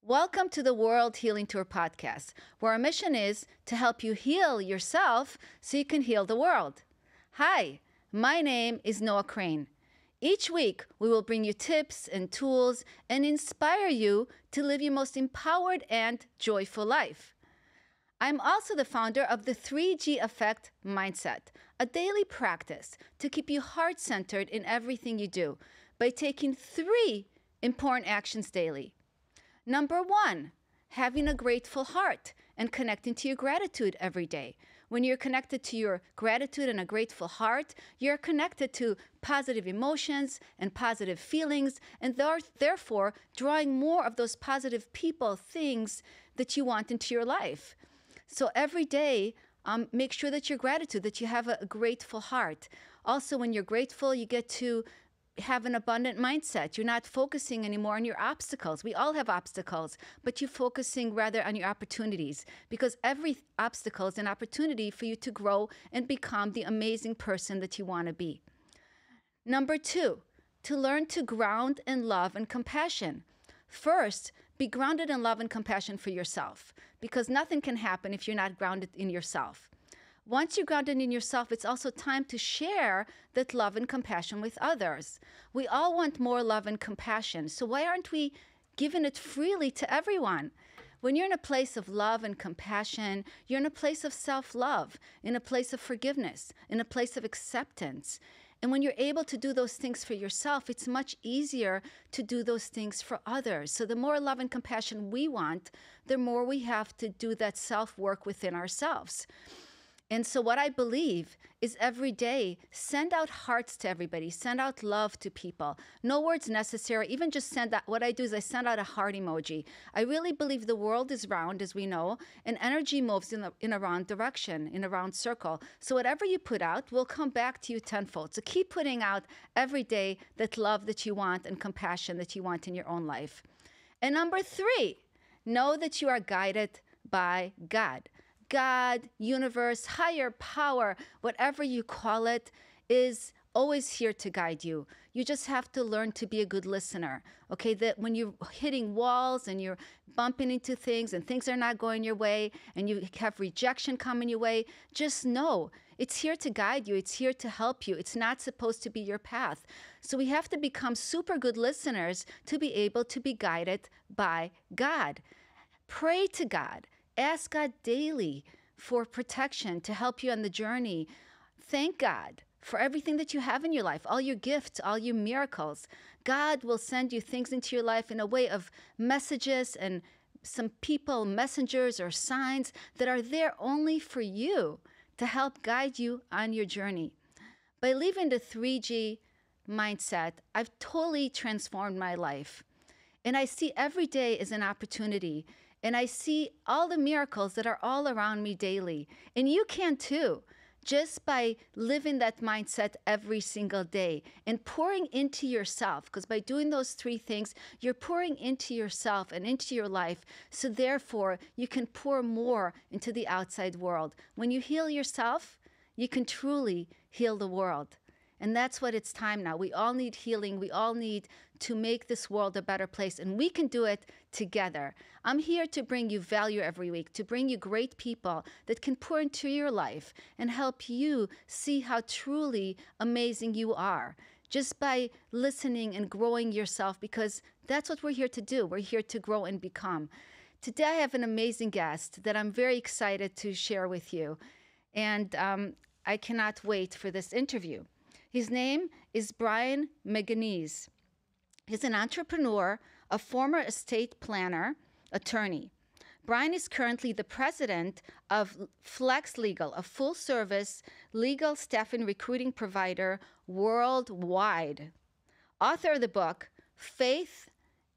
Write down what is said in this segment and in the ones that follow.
Welcome to the World Healing Tour podcast, where our mission is to help you heal yourself so you can heal the world. Hi, my name is Noah Crane. Each week, we will bring you tips and tools and inspire you to live your most empowered and joyful life. I'm also the founder of the 3G Effect Mindset, a daily practice to keep you heart-centered in everything you do by taking 3 important actions daily. Number 1, having a grateful heart and connecting to your gratitude every day. When you're connected to your gratitude and a grateful heart, you're connected to positive emotions and positive feelings, and therefore drawing more of those positive people, things that you want into your life. So every day, make sure that your gratitude, that you have a grateful heart. Also, when you're grateful, you get to have an abundant mindset. You're not focusing anymore on your obstacles. We all have obstacles, but you're focusing rather on your opportunities, because every obstacle is an opportunity for you to grow and become the amazing person that you want to be. Number 2, to learn to ground in love and compassion. First, be grounded in love and compassion for yourself, because nothing can happen if you're not grounded in yourself. Once you're grounded in yourself, it's also time to share that love and compassion with others. We all want more love and compassion, so why aren't we giving it freely to everyone? When you're in a place of love and compassion, you're in a place of self-love, in a place of forgiveness, in a place of acceptance. And when you're able to do those things for yourself, it's much easier to do those things for others. So the more love and compassion we want, the more we have to do that self-work within ourselves. And so what I believe is every day, send out hearts to everybody, send out love to people. No words necessary, even just send out, what I do is I send out a heart emoji. I really believe the world is round, as we know, and energy moves in a round direction, in a round circle. So whatever you put out will come back to you tenfold. So keep putting out every day that love that you want and compassion that you want in your own life. And number 3, know that you are guided by God. God, universe, higher power, whatever you call it, is always here to guide you. You just have to learn to be a good listener, okay? That when you're hitting walls and you're bumping into things and things are not going your way and you have rejection coming your way, just know it's here to guide you. It's here to help you. It's not supposed to be your path. So we have to become super good listeners to be able to be guided by God. Pray to God. Ask God daily for protection to help you on the journey. Thank God for everything that you have in your life, all your gifts, all your miracles. God will send you things into your life in a way of messages and some people, messengers or signs that are there only for you to help guide you on your journey. By leaving the 3G mindset, I've totally transformed my life. And I see every day as an opportunity. And I see all the miracles that are all around me daily. And you can too, just by living that mindset every single day and pouring into yourself. Because by doing those 3 things, you're pouring into yourself and into your life. So therefore, you can pour more into the outside world. When you heal yourself, you can truly heal the world. And that's what it's time now. We all need healing. We all need to make this world a better place, and we can do it together. I'm here to bring you value every week, to bring you great people that can pour into your life and help you see how truly amazing you are, just by listening and growing yourself, because that's what we're here to do. We're here to grow and become. Today, I have an amazing guest that I'm very excited to share with you, and I cannot wait for this interview. His name is Brian Meganese. He's an entrepreneur, a former estate planner, attorney. Brian is currently the president of Flex Legal, a full-service legal staff and recruiting provider worldwide. Author of the book, Faith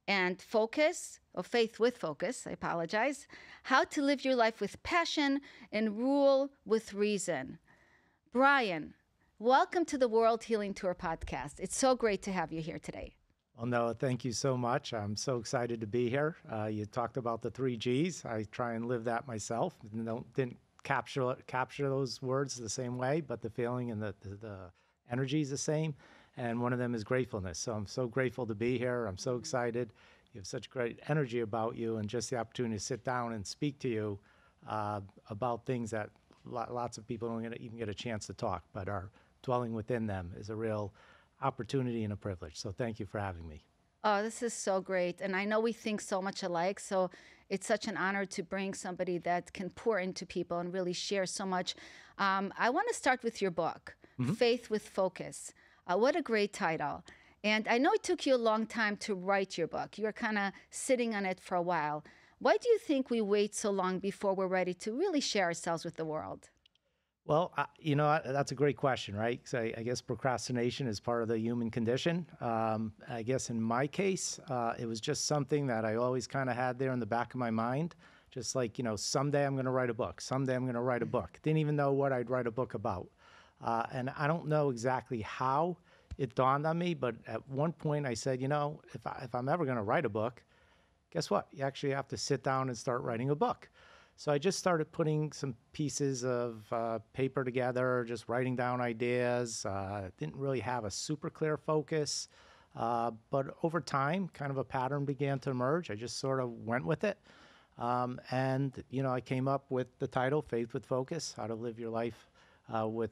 and Focus, or Faith with Focus, I apologize, How to Live Your Life with Passion and Rule with Reason. Brian, welcome to the World Healing Tour podcast. It's so great to have you here today. Well, Noah, thank you so much. I'm so excited to be here. You talked about the 3 Gs. I try and live that myself. Didn't capture those words the same way, but the feeling and the energy is the same. And one of them is gratefulness. So I'm so grateful to be here. I'm so excited. You have such great energy about you, and just the opportunity to sit down and speak to you about things that lots of people don't even get a chance to talk, but are dwelling within them is a real opportunity and a privilege. So thank you for having me. Oh, this is so great. And I know we think so much alike. So it's such an honor to bring somebody that can pour into people and really share so much. I want to start with your book, Faith with Focus. What a great title. And I know it took you a long time to write your book. You were kind of sitting on it for a while. Why do you think we wait so long before we're ready to really share ourselves with the world? Well, that's a great question, right? So I guess procrastination is part of the human condition. I guess in my case, it was just something that I always kind of had there in the back of my mind. Just like, someday I'm going to write a book. Someday I'm going to write a book. Didn't even know what I'd write a book about. And I don't know exactly how it dawned on me, but at one point I said, if I'm ever going to write a book, guess what? You actually have to sit down and start writing a book. So I just started putting some pieces of paper together, just writing down ideas. Didn't really have a super clear focus, but over time, kind of a pattern began to emerge. I just sort of went with it. I came up with the title, Faith with Focus, How to Live Your Life with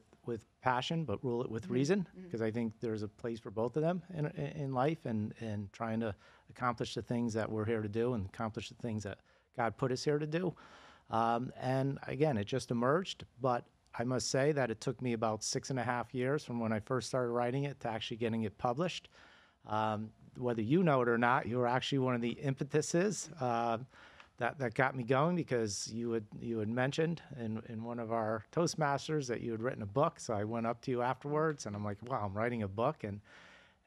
Passion, but rule it with reason, because I think there's a place for both of them in life, and trying to accomplish the things that we're here to do and accomplish the things that God put us here to do. And again, it just emerged, but I must say that it took me about 6.5 years from when I first started writing it to actually getting it published. Whether you know it or not, you were actually one of the impetuses that got me going, because you had mentioned in one of our Toastmasters that you had written a book. So I went up to you afterwards, and I'm like, wow, I'm writing a book,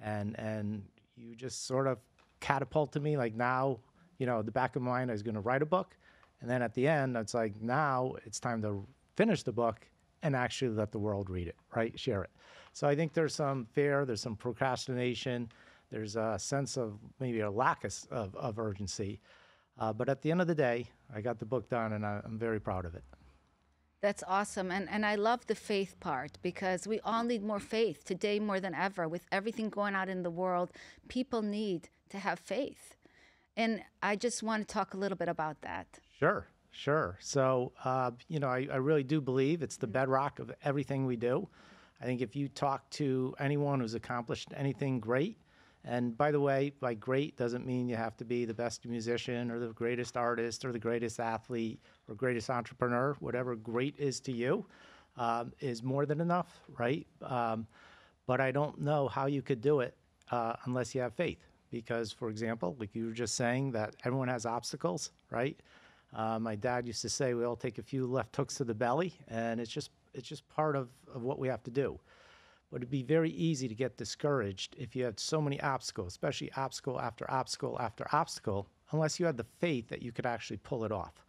and you just sort of catapulted me. Like, now, the back of my mind, I was going to write a book. And then at the end, it's like, now it's time to finish the book and actually let the world read it, right? Share it. So I think there's some fear, there's some procrastination, there's a sense of maybe a lack of urgency. But at the end of the day, I got the book done, and I'm very proud of it. That's awesome. And I love the faith part, because we all need more faith today more than ever. With everything going on in the world, people need to have faith. And I just want to talk a little bit about that. Sure. So, I really do believe it's the bedrock of everything we do. I think if you talk to anyone who's accomplished anything great, and by the way, like, great doesn't mean you have to be the best musician or the greatest artist or the greatest athlete or greatest entrepreneur. Whatever great is to you is more than enough, right? But I don't know how you could do it unless you have faith. Because, for example, like you were just saying, that everyone has obstacles, right? My dad used to say we all take a few left hooks to the belly, and it's just part of what we have to do. But it'd be very easy to get discouraged if you had so many obstacles, especially obstacle after obstacle after obstacle, unless you had the faith that you could actually pull it off.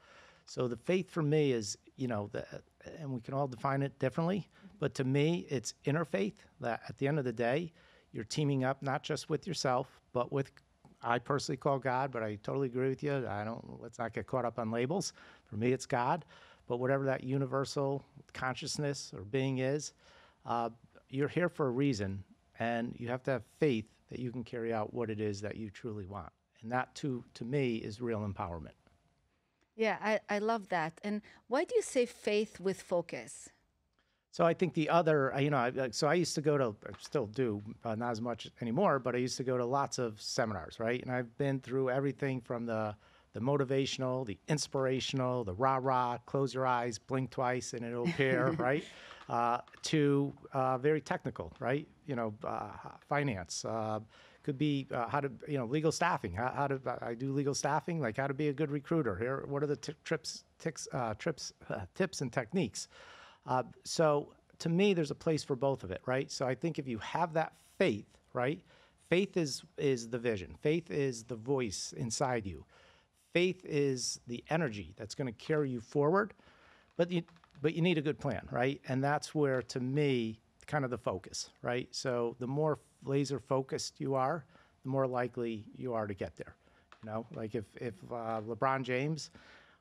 So the faith for me is, and we can all define it differently, but to me, it's inner faith, that at the end of the day, you're teaming up not just with yourself, but with, I personally call God, but I totally agree with you. Let's not get caught up on labels. For me, it's God. But whatever that universal consciousness or being is, you're here for a reason, and you have to have faith that you can carry out what it is that you truly want. And that, to me, is real empowerment. Yeah, I love that. And why do you say faith with focus? So I think the other, so I used to go to, I still do, not as much anymore, but I used to go to lots of seminars, right? And I've been through everything from the motivational, the inspirational, the rah-rah, close your eyes, blink twice, and it'll appear, right? To very technical, right? Finance. Could be how to, legal staffing. How to, I do legal staffing, like how to be a good recruiter. Here, what are the tips and techniques? So to me, there's a place for both of it, right? So I think if you have that faith, right? Faith is the vision. Faith is the voice inside you. Faith is the energy that's going to carry you forward, but you need a good plan, right? And that's where, to me, kind of the focus, right? So the more laser focused you are, the more likely you are to get there. Like if LeBron James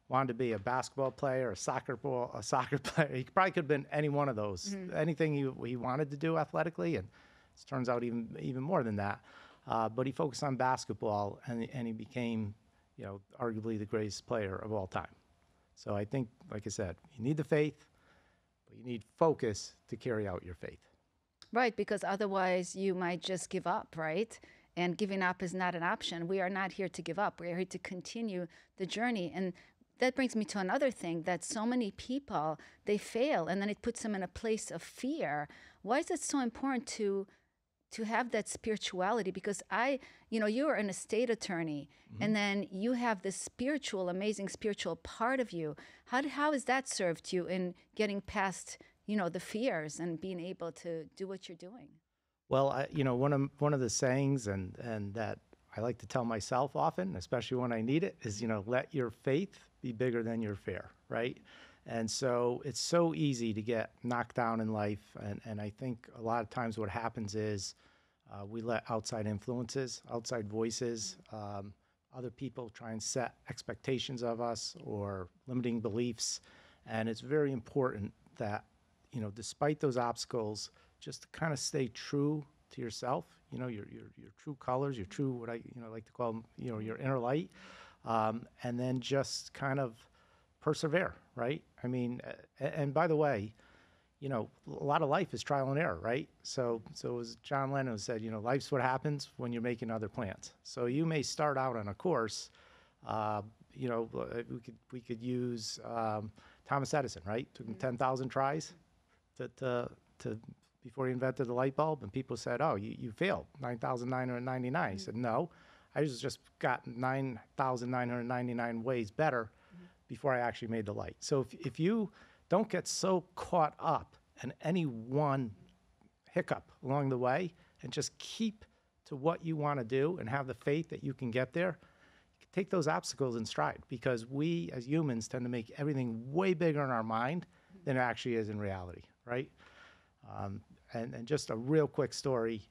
wanted to be a basketball player, a soccer player, he probably could have been any one of those, anything he wanted to do athletically, and it turns out even more than that. But he focused on basketball, and he became, arguably the greatest player of all time. So I think, like I said, you need the faith, but you need focus to carry out your faith. Right, because otherwise you might just give up, right? And giving up is not an option. We are not here to give up. We are here to continue the journey. And that brings me to another thing, that so many people, they fail and then it puts them in a place of fear. Why is it so important to have that spirituality? Because you're an estate attorney, and then you have this spiritual, amazing spiritual part of you. How has that served you in getting past, the fears and being able to do what you're doing? Well, one of the sayings and that I like to tell myself often, especially when I need it, is, let your faith be bigger than your fear, right? And so it's so easy to get knocked down in life. And I think a lot of times what happens is we let outside influences, outside voices, other people try and set expectations of us or limiting beliefs. And it's very important that, despite those obstacles, just to kind of stay true to yourself, your true colors, your true, what I, like to call them, your inner light. And then just kind of persevere, right? I mean, and by the way, a lot of life is trial and error, right? So as John Lennon said, life's what happens when you're making other plans. So you may start out on a course, we could use Thomas Edison, right? Took him 10,000 tries to before he invented the light bulb, and people said, "Oh, you failed 9,999." He said, "No, I just got 9,999 ways better before I actually made the light." So if you don't get so caught up in any one hiccup along the way and just keep to what you want to do and have the faith that you can get there, you can take those obstacles in stride, because we as humans tend to make everything way bigger in our mind than it actually is in reality, right? And just a real quick story.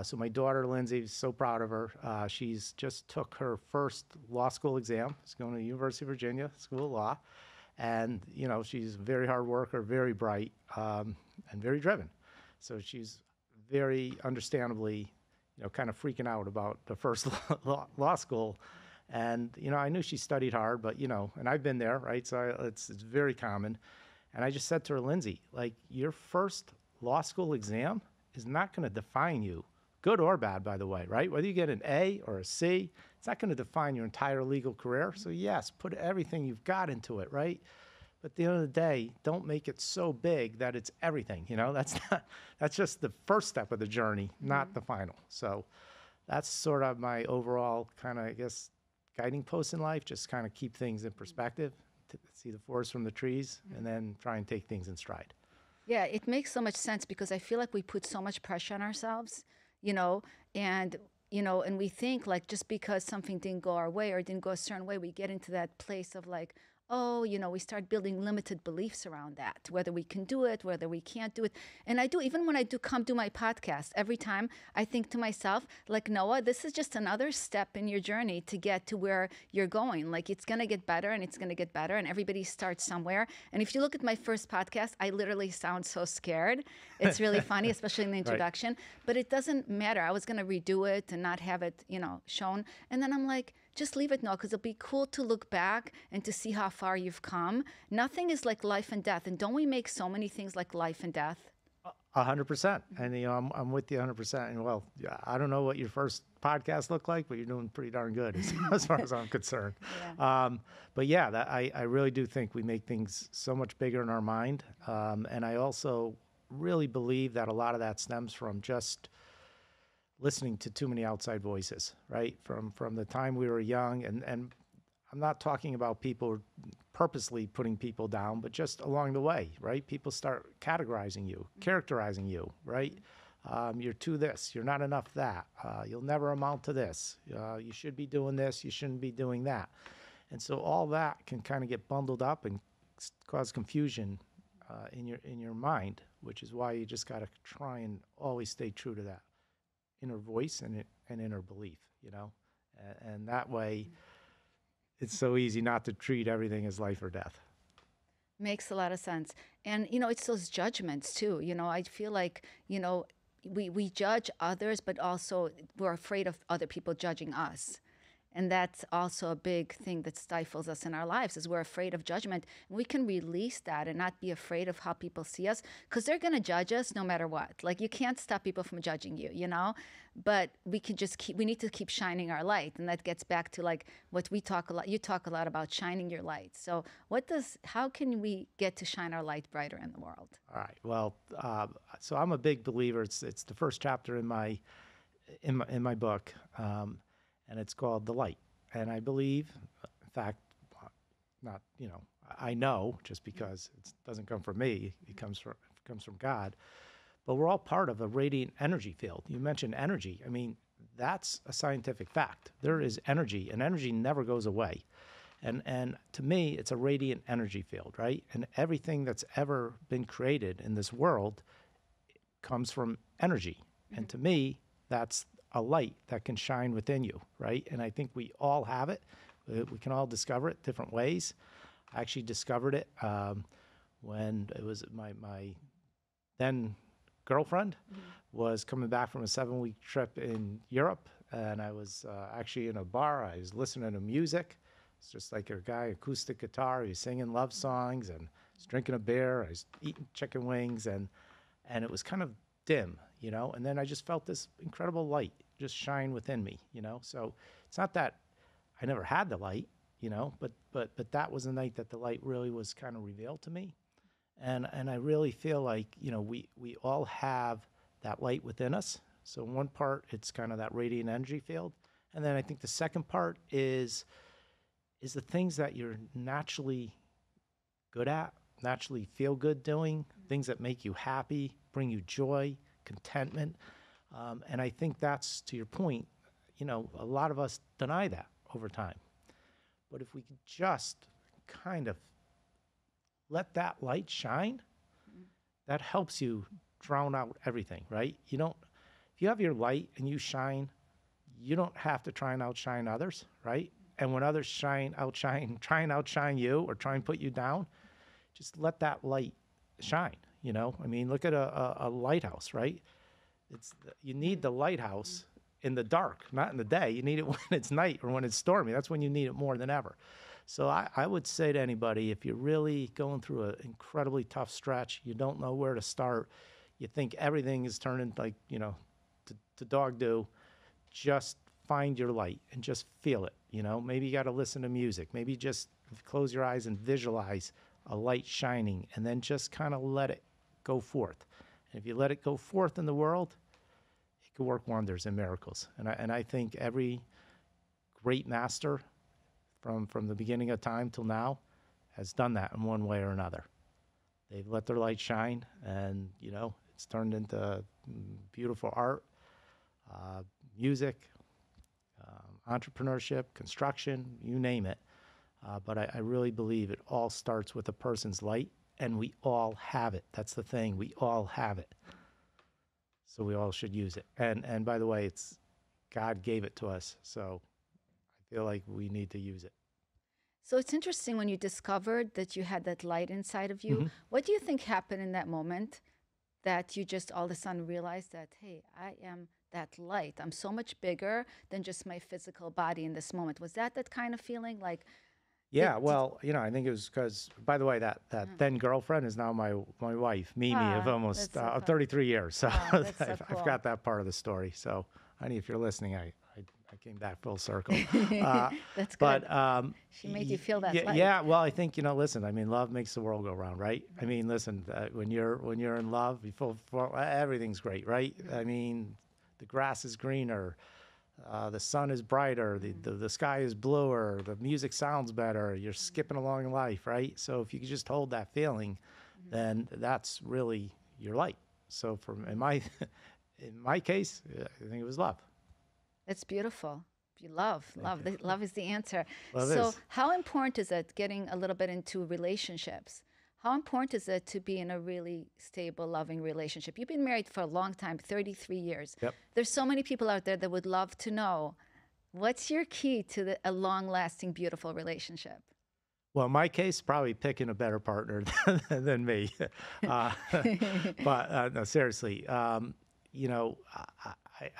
So my daughter, Lindsay, is so proud of her. She's just took her first law school exam. She's going to the University of Virginia School of Law. And, she's a very hard worker, very bright, and very driven. So she's very understandably, kind of freaking out about the first law school. And, I knew she studied hard, but, and I've been there, right? So it's very common. And I just said to her, Lindsay, like, your first law school exam is not going to define you, good or bad, by the way, right? Whether you get an A or a C, it's not going to define your entire legal career. So yes, put everything you've got into it, right? But at the end of the day, don't make it so big that it's everything. That's just the first step of the journey, not the final. So that's sort of my overall kind of, I guess, guiding post in life. Just kind of keep things in perspective, to see the forest from the trees, and then try and take things in stride. Yeah, it makes so much sense, because I feel like we put so much pressure on ourselves, and we think, like, just because something didn't go our way or didn't go a certain way, we get into that place of like, oh, we start building limited beliefs around that, whether we can do it, whether we can't do it. And I do, even when I come do my podcast, every time I think to myself, like, Noah, this is just another step in your journey to get to where you're going. Like, it's going to get better and it's going to get better, and everybody starts somewhere. And if you look at my first podcast, I literally sound so scared. It's really funny, especially in the introduction, right. But it doesn't matter. I was going to redo it and not have it, shown. And then I'm like, just leave it now, because it'll be cool to look back and to see how far you've come. Nothing is like life and death. And don't we make so many things like life and death? 100%. And, I'm with you 100%. And well, I don't know what your first podcast looked like, but you're doing pretty darn good as far as I'm concerned. Yeah. But yeah, I really do think we make things so much bigger in our mind. And I also really believe that a lot of that stems from just listening to too many outside voices, right? From the time we were young, and I'm not talking about people purposely putting people down, but just along the way, right? People start categorizing you, characterizing you, right? You're too this, you're not enough that, you'll never amount to this, you should be doing this, you shouldn't be doing that. And so all that can kind of get bundled up and cause confusion in your mind, which is why you just got to try and always stay true to that inner voice and inner belief, and that way it's so easy not to treat everything as life or death. Makes a lot of sense. And, it's those judgments too. I feel like, we judge others, but also we're afraid of other people judging us. And that's also a big thing that stifles us in our lives is we're afraid of judgment. And we can release that and not be afraid of how people see us because they're going to judge us no matter what. Like you can't stop people from judging you, you know? But we can just we need to keep shining our light. And that gets back to like what we talk a lot, you talk a lot about shining your light. So how can we get to shine our light brighter in the world? All right. Well, so I'm a big believer. It's the first chapter in my book. And it's called The Light. And I believe, in fact, not, I know just because it doesn't come from me, it comes from God, but we're all part of a radiant energy field. You mentioned energy. I mean, that's a scientific fact. There is energy, and energy never goes away. And to me, it's a radiant energy field, right? And everything that's ever been created in this world comes from energy. And to me, that's a light that can shine within you, right? And I think we all have it. We can all discover it different ways. I actually discovered it when it was my then girlfriend was coming back from a 7-week trip in Europe, and I was actually in a bar. I was listening to music. It's just like a guy, acoustic guitar. He was singing love songs, and I was drinking a beer. I was eating chicken wings, and it was kind of dim, and then I just felt this incredible light just shine within me, so it's not that I never had the light, but that was the night that the light really was kind of revealed to me. And I really feel like, we all have that light within us. So one part, it's kind of that radiant energy field. And then I think the second part is the things that you're naturally good at, naturally feel good doing, things that make you happy, bring you joy, contentment. And I think that's, to your point, a lot of us deny that over time. But if we could just kind of let that light shine, that helps you drown out everything, right? If you have your light and you shine, you don't have to try and outshine others, right? And when others try and outshine you or try and put you down, just let that light shine, I mean, look at a lighthouse, right? You need the lighthouse in the dark, not in the day. You need it when it's night or when it's stormy. That's when you need it more than ever. So I would say to anybody, if you're really going through an incredibly tough stretch, you don't know where to start, you think everything is turning like, to dog do, just find your light and just feel it. Maybe you got to listen to music. Maybe just close your eyes and visualize a light shining and then just kind of let it go forth. And if you let it go forth in the world, it can work wonders and miracles. And I think every great master from the beginning of time till now has done that in one way or another. They've let their light shine, and it's turned into beautiful art, music, entrepreneurship, construction, you name it. But I really believe it all starts with a person's light, and we all have it. That's the thing. We all have it. So we all should use it. And by the way, it's God gave it to us. So I feel like we need to use it. So it's interesting when you discovered that you had that light inside of you. What do you think happened in that moment that you just all of a sudden realized that, hey, I am that light. I'm so much bigger than just my physical body in this moment. Was that kind of feeling like? Yeah, well, I think it was because, by the way, that then girlfriend is now my wife, Mimi, of almost 33 years. So, I've got that part of the story. So, honey, if you're listening, I came back full circle. That's good. But she made you feel that light. Yeah, well, I think, listen, I mean, love makes the world go round, right? I mean, listen, when you're in love, everything's great, right? I mean, the grass is greener. The sun is brighter, the sky is bluer, the music sounds better, you're skipping along in life, right? So if you could just hold that feeling, then that's really your light. So in my case, I think it was love. It's beautiful. Love is the answer. Love so is. How important is it, getting a little bit into relationships? How important is it to be in a really stable, loving relationship? You've been married for a long time, 33 years. Yep. There's so many people out there that would love to know, what's your key to a long-lasting, beautiful relationship? Well, in my case, probably picking a better partner than me. But no, seriously, you know,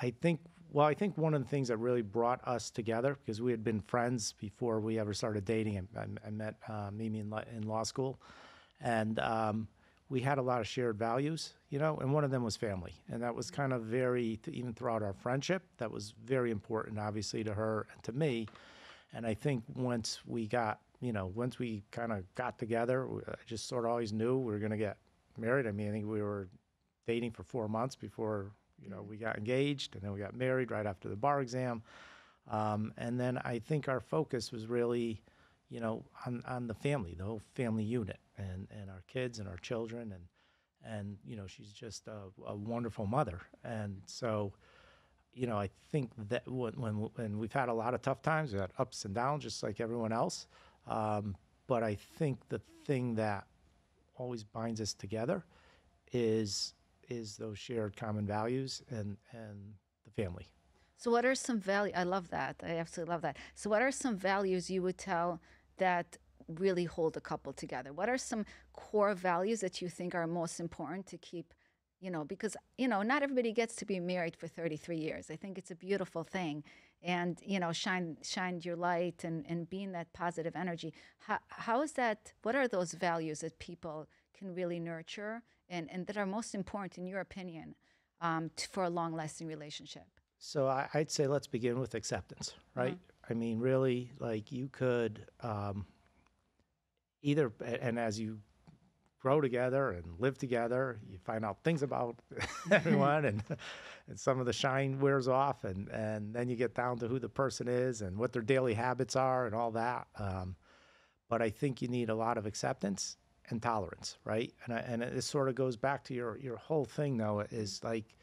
I think, well, I think one of the things that really brought us together, because we had been friends before we ever started dating. I met Mimi in law school, and we had a lot of shared values, you know, and one of them was family. And that was kind of very, even throughout our friendship, that was very important, obviously, to her and to me. And I think once we got, you know, once we kind of got together, I just sort of always knew we were going to get married. I mean, I think we were dating for 4 months before, you know, we got engaged, and then we got married right after the bar exam. And then I think our focus was really, you know, on the family, the whole family unit, and our kids and our children, and you know, she's just a wonderful mother. And so, you know, I think that when we've had a lot of tough times, we had ups and downs, just like everyone else. But I think the thing that always binds us together is those shared common values and the family. So, what are some value? I love that. I absolutely love that. So, what are some values you would tell that really hold a couple together? What are some core values that you think are most important to keep? You know, because not everybody gets to be married for 33 years. I think it's a beautiful thing, and shine your light and be in that positive energy. How is that? What are those values that people can really nurture and that are most important in your opinion for a long lasting relationship? So I'd say let's begin with acceptance, right? I mean, really, like you could either, and as you grow together and live together, you find out things about everyone, and some of the shine wears off, and then you get down to who the person is and what their daily habits are and all that. But I think you need a lot of acceptance and tolerance, right? And it sort of goes back to your whole thing, though, is like,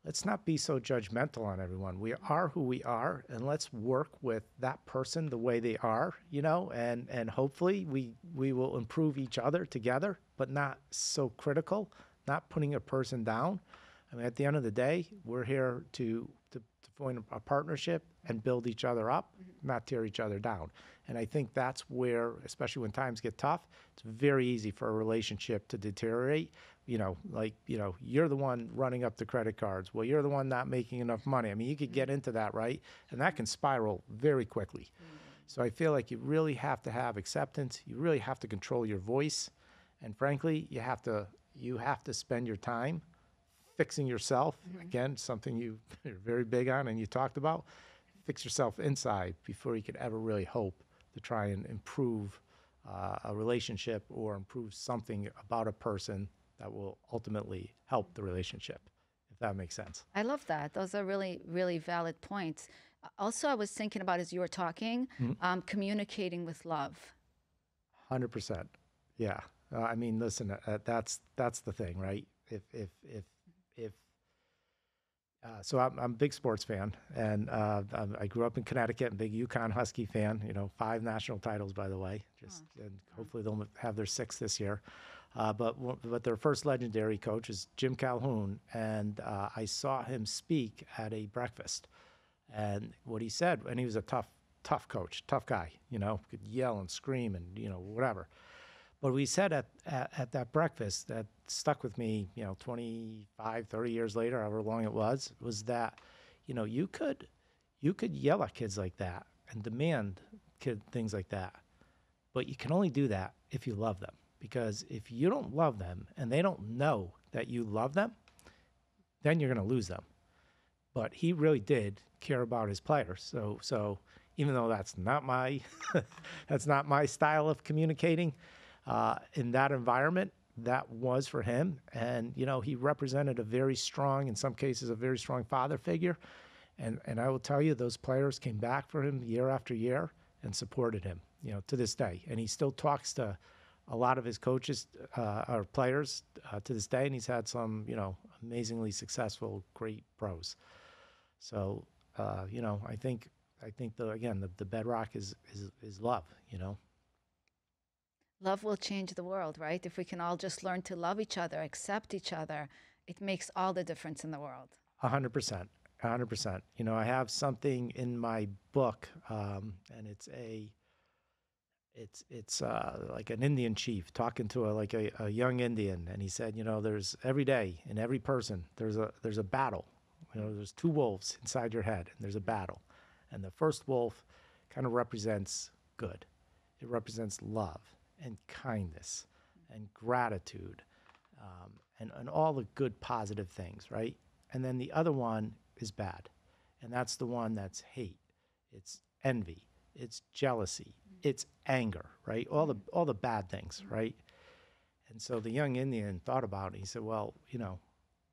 let's not be so judgmental on everyone. We are who we are, and let's work with that person the way they are, you know, and hopefully we will improve each other together, but not so critical, not putting a person down. I mean, at the end of the day, we're here to form a partnership and build each other up, not tear each other down. And I think that's where, especially when times get tough, it's very easy for a relationship to deteriorate. You know, like, you know, you're the one running up the credit cards. Well, you're the one not making enough money. I mean, you could get into that, right? And that can spiral very quickly. So I feel like you really have to have acceptance. You really have to control your voice. And frankly, you have to spend your time fixing yourself. Again, something you're very big on and you talked about. Fix yourself inside before you could ever really hope to try and improve a relationship or improve something about a person that will ultimately help the relationship, if that makes sense. I love that. Those are really, really valid points. Also, I was thinking about as you were talking, communicating with love. 100%. Yeah. I mean, listen, that's the thing, right? So I'm a big sports fan, and I grew up in Connecticut, and big UConn Husky fan. You know, 5 national titles, by the way. And hopefully they'll have their 6th this year. But their first legendary coach is Jim Calhoun, and I saw him speak at a breakfast, and what he said, and he was a tough coach, tough guy. You know, could yell and scream and whatever. But we said at that breakfast that stuck with me, 25, 30 years later, however long it was that, you could yell at kids like that and demand things like that. But you can only do that if you love them. Because if you don't love them and they don't know that you love them, then you're going to lose them. But he really did care about his players. So even though that's not my style of communicating, in that environment, that was for him. And, he represented a very strong, in some cases, a very strong father figure. And I will tell you, those players came back for him year after year and supported him, to this day. And he still talks to a lot of his coaches, or players, to this day. And he's had some, amazingly successful, great pros. So, I think the bedrock is love, Love will change the world, right? If we can all just learn to love each other, accept each other, it makes all the difference in the world. 100%. 100%. I have something in my book, and It's like an Indian chief talking to a young Indian, and he said, there's every day in every person there's a battle. There's two wolves inside your head, and there's a battle, and the first wolf kind of represents good. It represents love and kindness and gratitude, and all the good positive things, right? And then the other one is bad, and that's the one that's hate. It's envy. It's jealousy. It's anger, right? All the bad things, right? And so the young Indian thought about it. He said, well,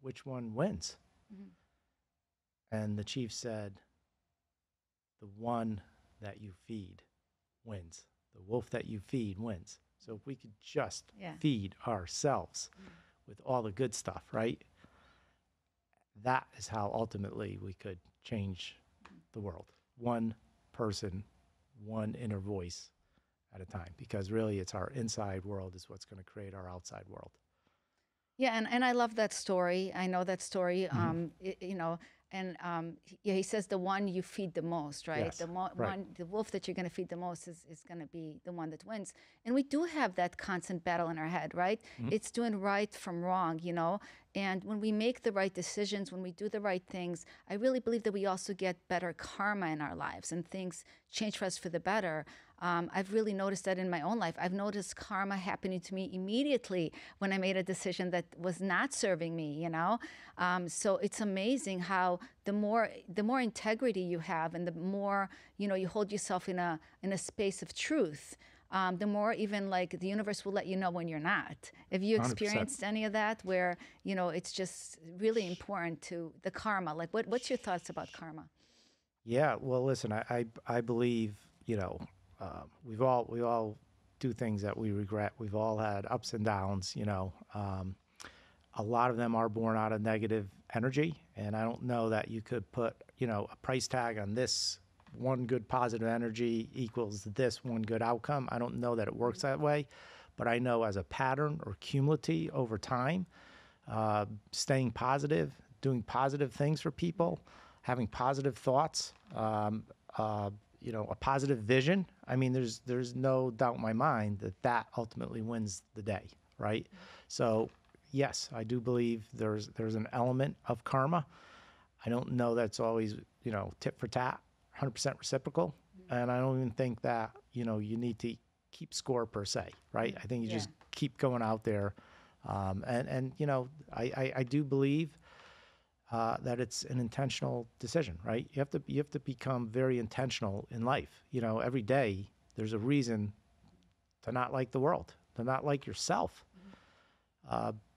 which one wins? And the chief said, the one that you feed wins. The wolf that you feed wins. So if we could just feed ourselves with all the good stuff, right? That is how ultimately we could change the world. One person, one inner voice at a time, because really it's our inside world is what's going to create our outside world. Yeah, and I love that story. I know that story. He says the one you feed the most, right? Yes, The wolf that you're going to feed the most is going to be the one that wins. And we do have that constant battle in our head, right? It's doing right from wrong, And when we make the right decisions, when we do the right things, I really believe that we also get better karma in our lives and things change for us for the better. I've really noticed that in my own life. I've noticed karma happening to me immediately when I made a decision that was not serving me, So it's amazing how the more integrity you have and the more, you hold yourself in a space of truth, the more even like the universe will let you know when you're not. Have you 100%. experienced any of that where, it's just really important to the karma? Like what's your thoughts about karma? Yeah, well, listen, I believe, we all do things that we regret. We've all had ups and downs, a lot of them are born out of negative energy. And I don't know that you could put, a price tag on this one good positive energy equals this one good outcome. I don't know that it works that way, but I know as a pattern or cumulative over time, staying positive, doing positive things for people, having positive thoughts, a positive vision. I mean, there's no doubt in my mind that ultimately wins the day, right? So yes, I do believe there's an element of karma. I don't know that's always, tit for tat, 100% reciprocal. And I don't even think that, you need to keep score per se, right? I think you just keep going out there. I do believe that it's an intentional decision, right? You have to become very intentional in life. Every day there's a reason to not like the world, to not like yourself.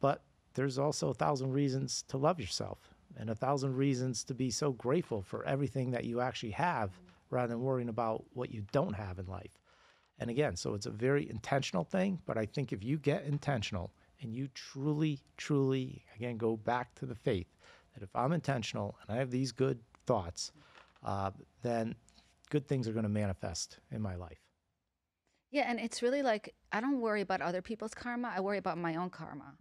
But there's also 1,000 reasons to love yourself and 1,000 reasons to be so grateful for everything that you actually have rather than worrying about what you don't have in life. And again, so it's a very intentional thing, but I think if you get intentional and you truly, truly, again, go back to the faith that if I'm intentional and I have these good thoughts, then good things are going to manifest in my life. Yeah, and it's really like I don't worry about other people's karma. I worry about my own karma.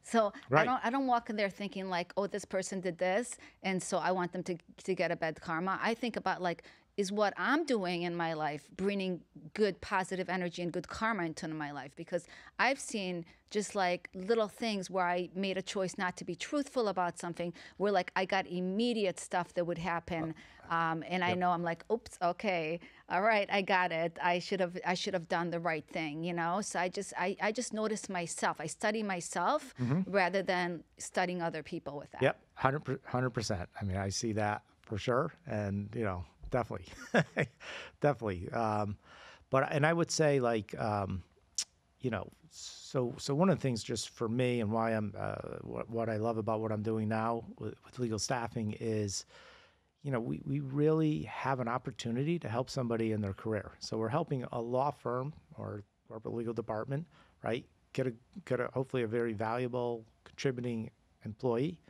So Right. I don't walk in there thinking like, oh, this person did this, and so I want them to get a bad karma. I think about like, is what I'm doing in my life bringing good positive energy and good karma into my life? Because I've seen just like little things where I made a choice not to be truthful about something, where like I got immediate stuff that would happen, and I know I'm like, oops, okay, all right, I got it. I should have done the right thing, So I just notice myself. I study myself rather than studying other people with that. Yep, 100%. I mean, I see that for sure, and definitely, definitely. And I would say like, so one of the things just for me and why I'm, what I love about what I'm doing now with legal staffing is, we really have an opportunity to help somebody in their career. So we're helping a law firm or corporate legal department, right, get a hopefully a very valuable contributing employee,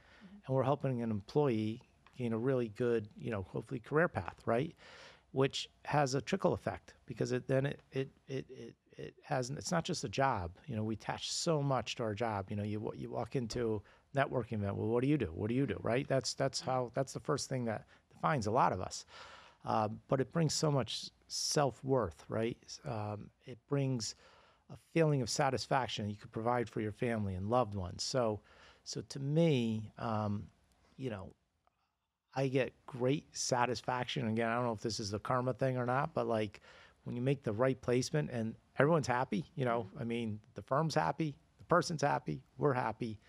and we're helping an employee gain a really good, hopefully career path, right? Which has a trickle effect because it has, it's not just a job. We attach so much to our job. You walk into networking event. Well, what do you do? What do you do? Right? That's the first thing that defines a lot of us. But it brings so much self-worth, right? It brings a feeling of satisfaction you could provide for your family and loved ones. So to me, you know, I get great satisfaction. Again, I don't know if this is a karma thing or not, but like when you make the right placement and everyone's happy, I mean, the firm's happy, the person's happy, we're happy.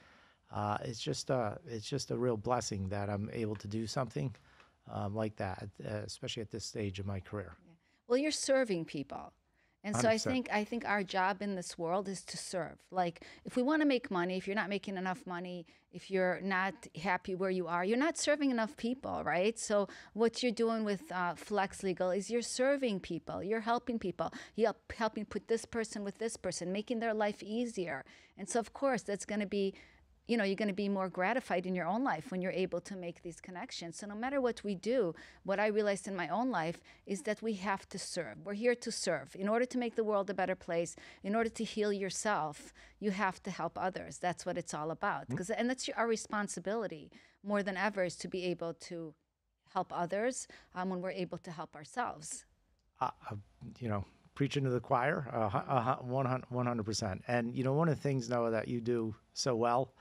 It's just a real blessing that I'm able to do something like that, especially at this stage of my career. Well, you're serving people. And so 100%. I think our job in this world is to serve. Like if we want to make money, if you're not making enough money, if you're not happy where you are, you're not serving enough people, right? So what you're doing with Flex Legal is you're serving people, you're helping people, you're helping put this person with this person, making their life easier. And so of course that's going to be, you're going to be more gratified in your own life when you're able to make these connections. So no matter what we do, what I realized in my own life is that we have to serve. We're here to serve. In order to make the world a better place, in order to heal yourself, you have to help others. That's what it's all about. And that's our responsibility more than ever, is to be able to help others when we're able to help ourselves. Uh, uh, you know, Preaching to the choir, 100%. And one of the things, Noah, that you do so well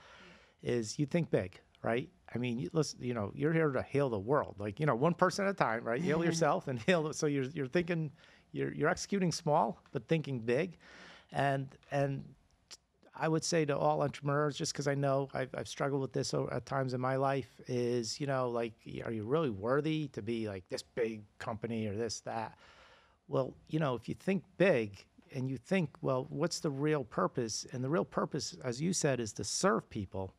is you think big, right? I mean, listen, you're here to heal the world, like one person at a time, right? Heal yourself and heal. So you're thinking, you're executing small, but thinking big, and I would say to all entrepreneurs, just because I know I've struggled with this at times in my life, is like, are you really worthy to be like this big company or this that? Well, if you think big and you think, well, what's the real purpose? And the real purpose, as you said, is to serve people.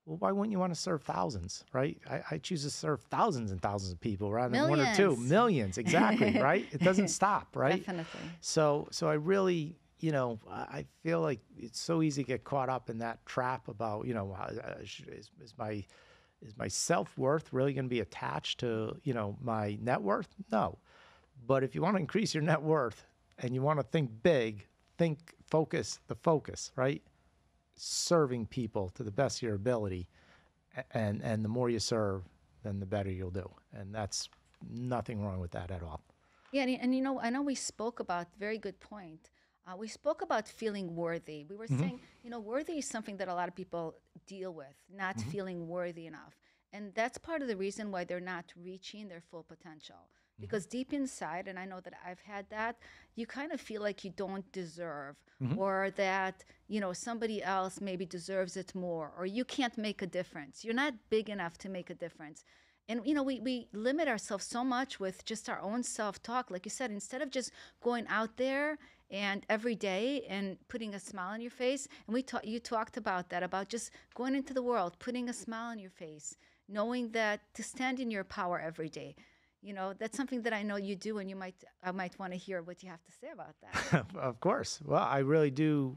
Well, why wouldn't you want to serve thousands, right? I choose to serve thousands and thousands of people rather than one or two. Millions, exactly, right? It doesn't stop, right? Definitely. So I really, I feel like it's so easy to get caught up in that trap about, is my self-worth really going to be attached to, my net worth? No. But if you want to increase your net worth and you want to think big, focus, right? Serving people to the best of your ability. And the more you serve, then the better you'll do. And that's nothing wrong with that at all. Yeah, and I know we spoke about, very good point. We spoke about feeling worthy. We were saying, worthy is something that a lot of people deal with, not feeling worthy enough. And that's part of the reason why they're not reaching their full potential. Because deep inside, and I know that I've had that, you kind of feel like you don't deserve, or that, somebody else maybe deserves it more, or you can't make a difference. You're not big enough to make a difference. And, we limit ourselves so much with just our own self-talk. Like you said, instead of just going out there and every day and putting a smile on your face, and you talked about that, about just going into the world, putting a smile on your face, knowing that to stand in your power every day. That's something that I know you do, and I might want to hear what you have to say about that. Of course. Well, I really do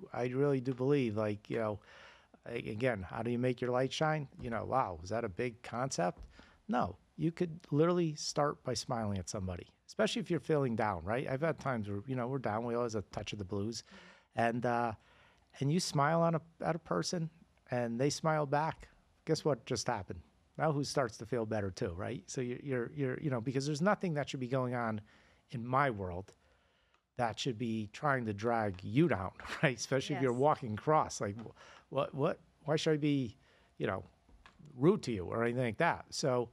believe, like, again, how do you make your light shine? Wow, is that a big concept? No, you could literally start by smiling at somebody, especially if you're feeling down, right? I've had times where, we're down, we always have a touch of the blues, and you smile at a person and they smile back. Guess what just happened? Now who starts to feel better too, right? So you're because there's nothing that should be going on in my world that should be trying to drag you down, right? Especially if you're walking across. Like, why should I be, rude to you or anything like that? So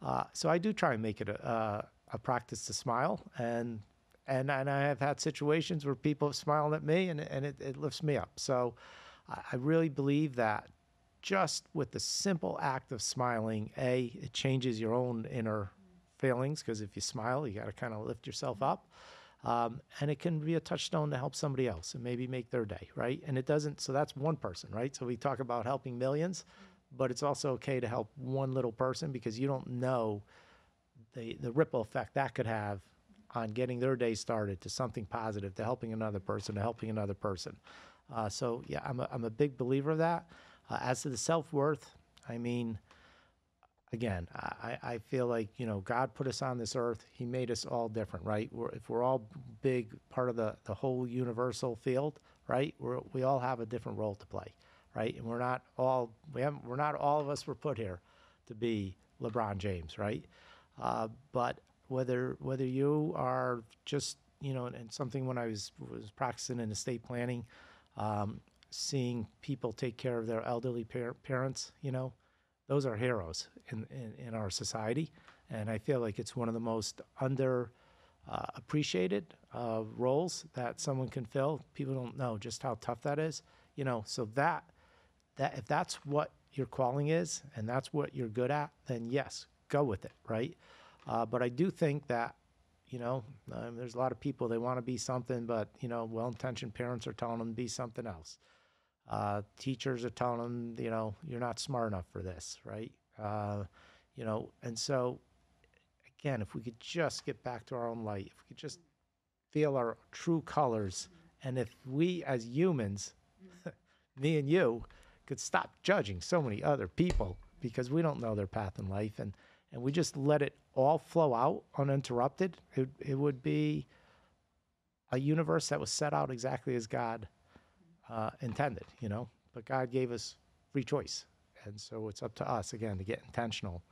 I do try and make it a practice to smile, and I have had situations where people have smiled at me, and it lifts me up. So I really believe that just with the simple act of smiling, it changes your own inner feelings, because if you smile, you got to kind of lift yourself up. And it can be a touchstone to help somebody else and maybe make their day, right? And it doesn't, so that's one person, right? So we talk about helping millions, but it's also okay to help one little person, because you don't know the ripple effect that could have on getting their day started to something positive, to helping another person, to helping another person. So yeah, I'm a big believer of that. As to the self-worth, I mean, again, I feel like, God put us on this earth. He made us all different, right? If we're all big part of the whole universal field, right? We all have a different role to play, right? And we're not all of us were put here to be LeBron James, right? But whether you are just, and something when I was practicing in estate planning, seeing people take care of their elderly parents, those are heroes in our society. And I feel like it's one of the most under appreciated roles that someone can fill. People don't know just how tough that is, so that if that's what your calling is and that's what you're good at, then yes, go with it, right? But I do think that, there's a lot of people, they want to be something, but, well-intentioned parents are telling them to be something else. Teachers are telling them, you're not smart enough for this, right? And so, again, if we could just get back to our own light, if we could just feel our true colors, and if we as humans, me and you, could stop judging so many other people because we don't know their path in life, and we just let it all flow out uninterrupted, it would be a universe that was set out exactly as God intended, But God gave us free choice. And so it's up to us, again, to get intentional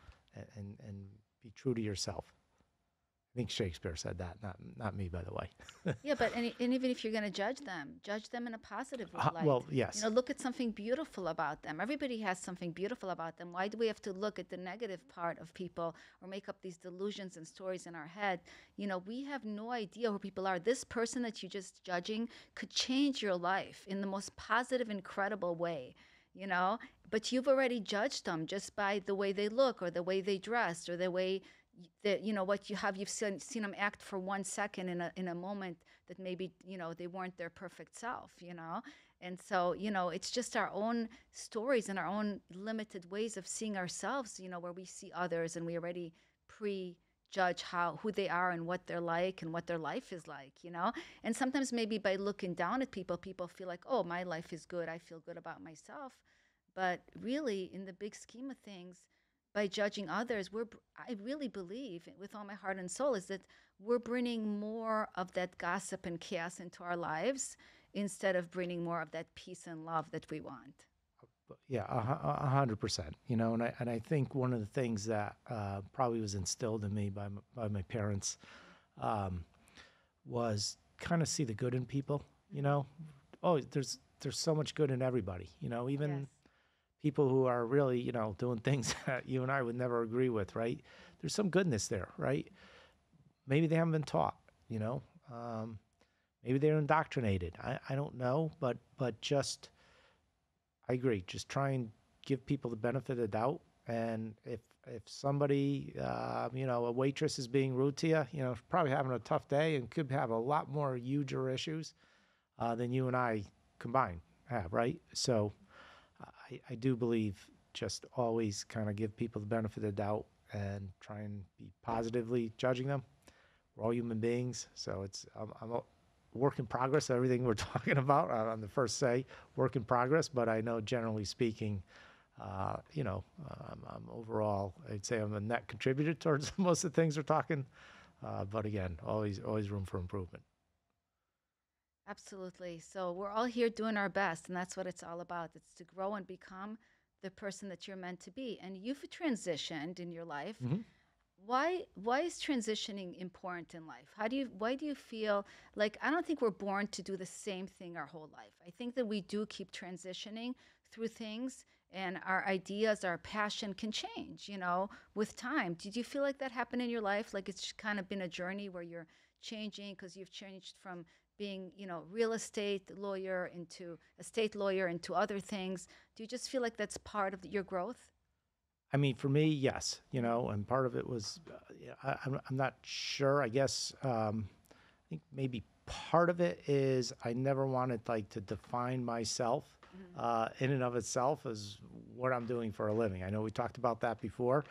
and be true to yourself. I think Shakespeare said that, not me, by the way. Yeah, but and even if you're going to judge them in a positive light. Well, yes. Look at something beautiful about them. Everybody has something beautiful about them. Why do we have to look at the negative part of people or make up these delusions and stories in our head? We have no idea who people are. This person that you're just judging could change your life in the most positive, incredible way. But you've already judged them just by the way they look or the way they dress or the way that you've seen them act for 1 second in a moment that maybe they weren't their perfect self. And so it's just our own stories and our own limited ways of seeing ourselves, where we see others and we already prejudge who they are and what they're like and what their life is like. And sometimes maybe by looking down at people feel like, oh, my life is good, I feel good about myself. But really, in the big scheme of things, by judging others, I really believe with all my heart and soul is that we're bringing more of that gossip and chaos into our lives instead of bringing more of that peace and love that we want. Yeah, 100%. And I think one of the things that probably was instilled in me by my parents was kind of see the good in people. Oh, there's so much good in everybody. Even. Yes. People who are really, doing things that you and I would never agree with, right? There's some goodness there, right? Maybe they haven't been taught, maybe they're indoctrinated. I don't know, but just, I agree. Just try and give people the benefit of the doubt. And if somebody, a waitress is being rude to you, probably having a tough day and could have a lot more huger issues than you and I combined have, right? So I do believe just always kind of give people the benefit of the doubt and try and be positively judging them. We're all human beings, so I'm a work in progress. Everything we're talking about on the first say, work in progress. But I know generally speaking, I'm overall, I'd say I'm a net contributor towards most of the things we're talking. But again, always room for improvement. Absolutely. So we're all here doing our best, and that's what it's all about. It's to grow and become the person that you're meant to be. And you've transitioned in your life. Mm-hmm. Why is transitioning important in life? Why do you feel like, I don't think we're born to do the same thing our whole life. I think that we do keep transitioning through things, and our ideas, our passion can change, with time. Did you feel like that happened in your life? Like it's kind of been a journey where you're changing because you've changed from being, real estate lawyer into estate lawyer into other things. Do you just feel like that's part of your growth? I mean, for me, yes, and part of it was, I'm not sure. I guess I think maybe part of it is I never wanted to define myself in and of itself as what I'm doing for a living. I know we talked about that before,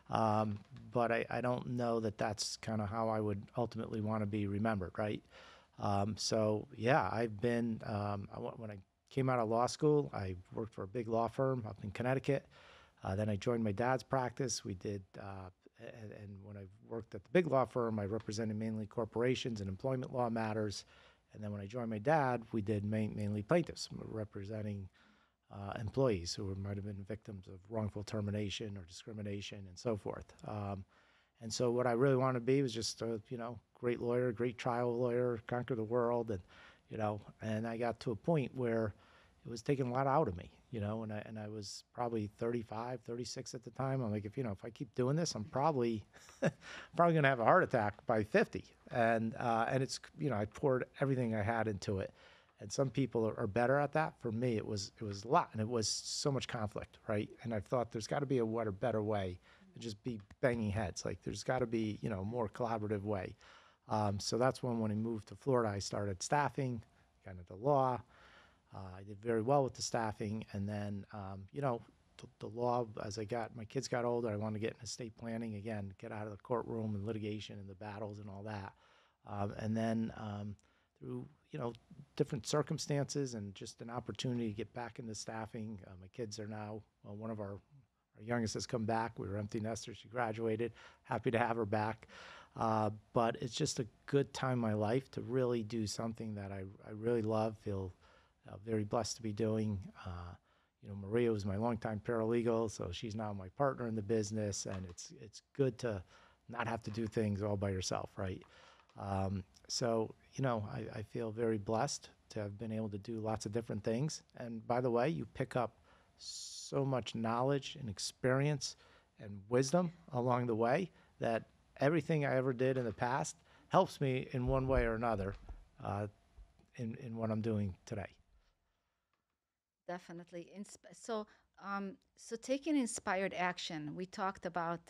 but I don't know that that's kind of how I would ultimately want to be remembered, right? So yeah, I've been, when I came out of law school, I worked for a big law firm up in Connecticut. Then I joined my dad's practice. We did, and when I worked at the big law firm, I represented mainly corporations and employment law matters. And then when I joined my dad, we did mainly plaintiffs, representing employees who might have been victims of wrongful termination or discrimination and so forth. And so what I really wanted to be was just a, great lawyer, great trial lawyer, conquer the world. And I got to a point where it was taking a lot out of me, and I was probably 35, 36 at the time. I'm like, if I keep doing this, I'm probably going to have a heart attack by 50. And it's, I poured everything I had into it. And some people are better at that. For me, it was a lot, and it was so much conflict, right? And I thought there's got to be a better way than just be banging heads. Like there's got to be, a more collaborative way. So that's when I moved to Florida, I started staffing, got into law. I did very well with the staffing, and then, the law, as my kids got older, I wanted to get in estate planning again, get out of the courtroom and litigation and the battles and all that. And then through, different circumstances and just an opportunity to get back into staffing, my kids are now, one of our youngest has come back. We were empty nesters. She graduated. Happy to have her back. But it's just a good time in my life to really do something that I really love, feel very blessed to be doing. Maria was my longtime paralegal, so she's now my partner in the business, and it's good to not have to do things all by yourself, right? So, I feel very blessed to have been able to do lots of different things. And by the way, you pick up so much knowledge and experience and wisdom along the way that everything I ever did in the past helps me in one way or another in what I'm doing today. Definitely. So taking inspired action, we talked about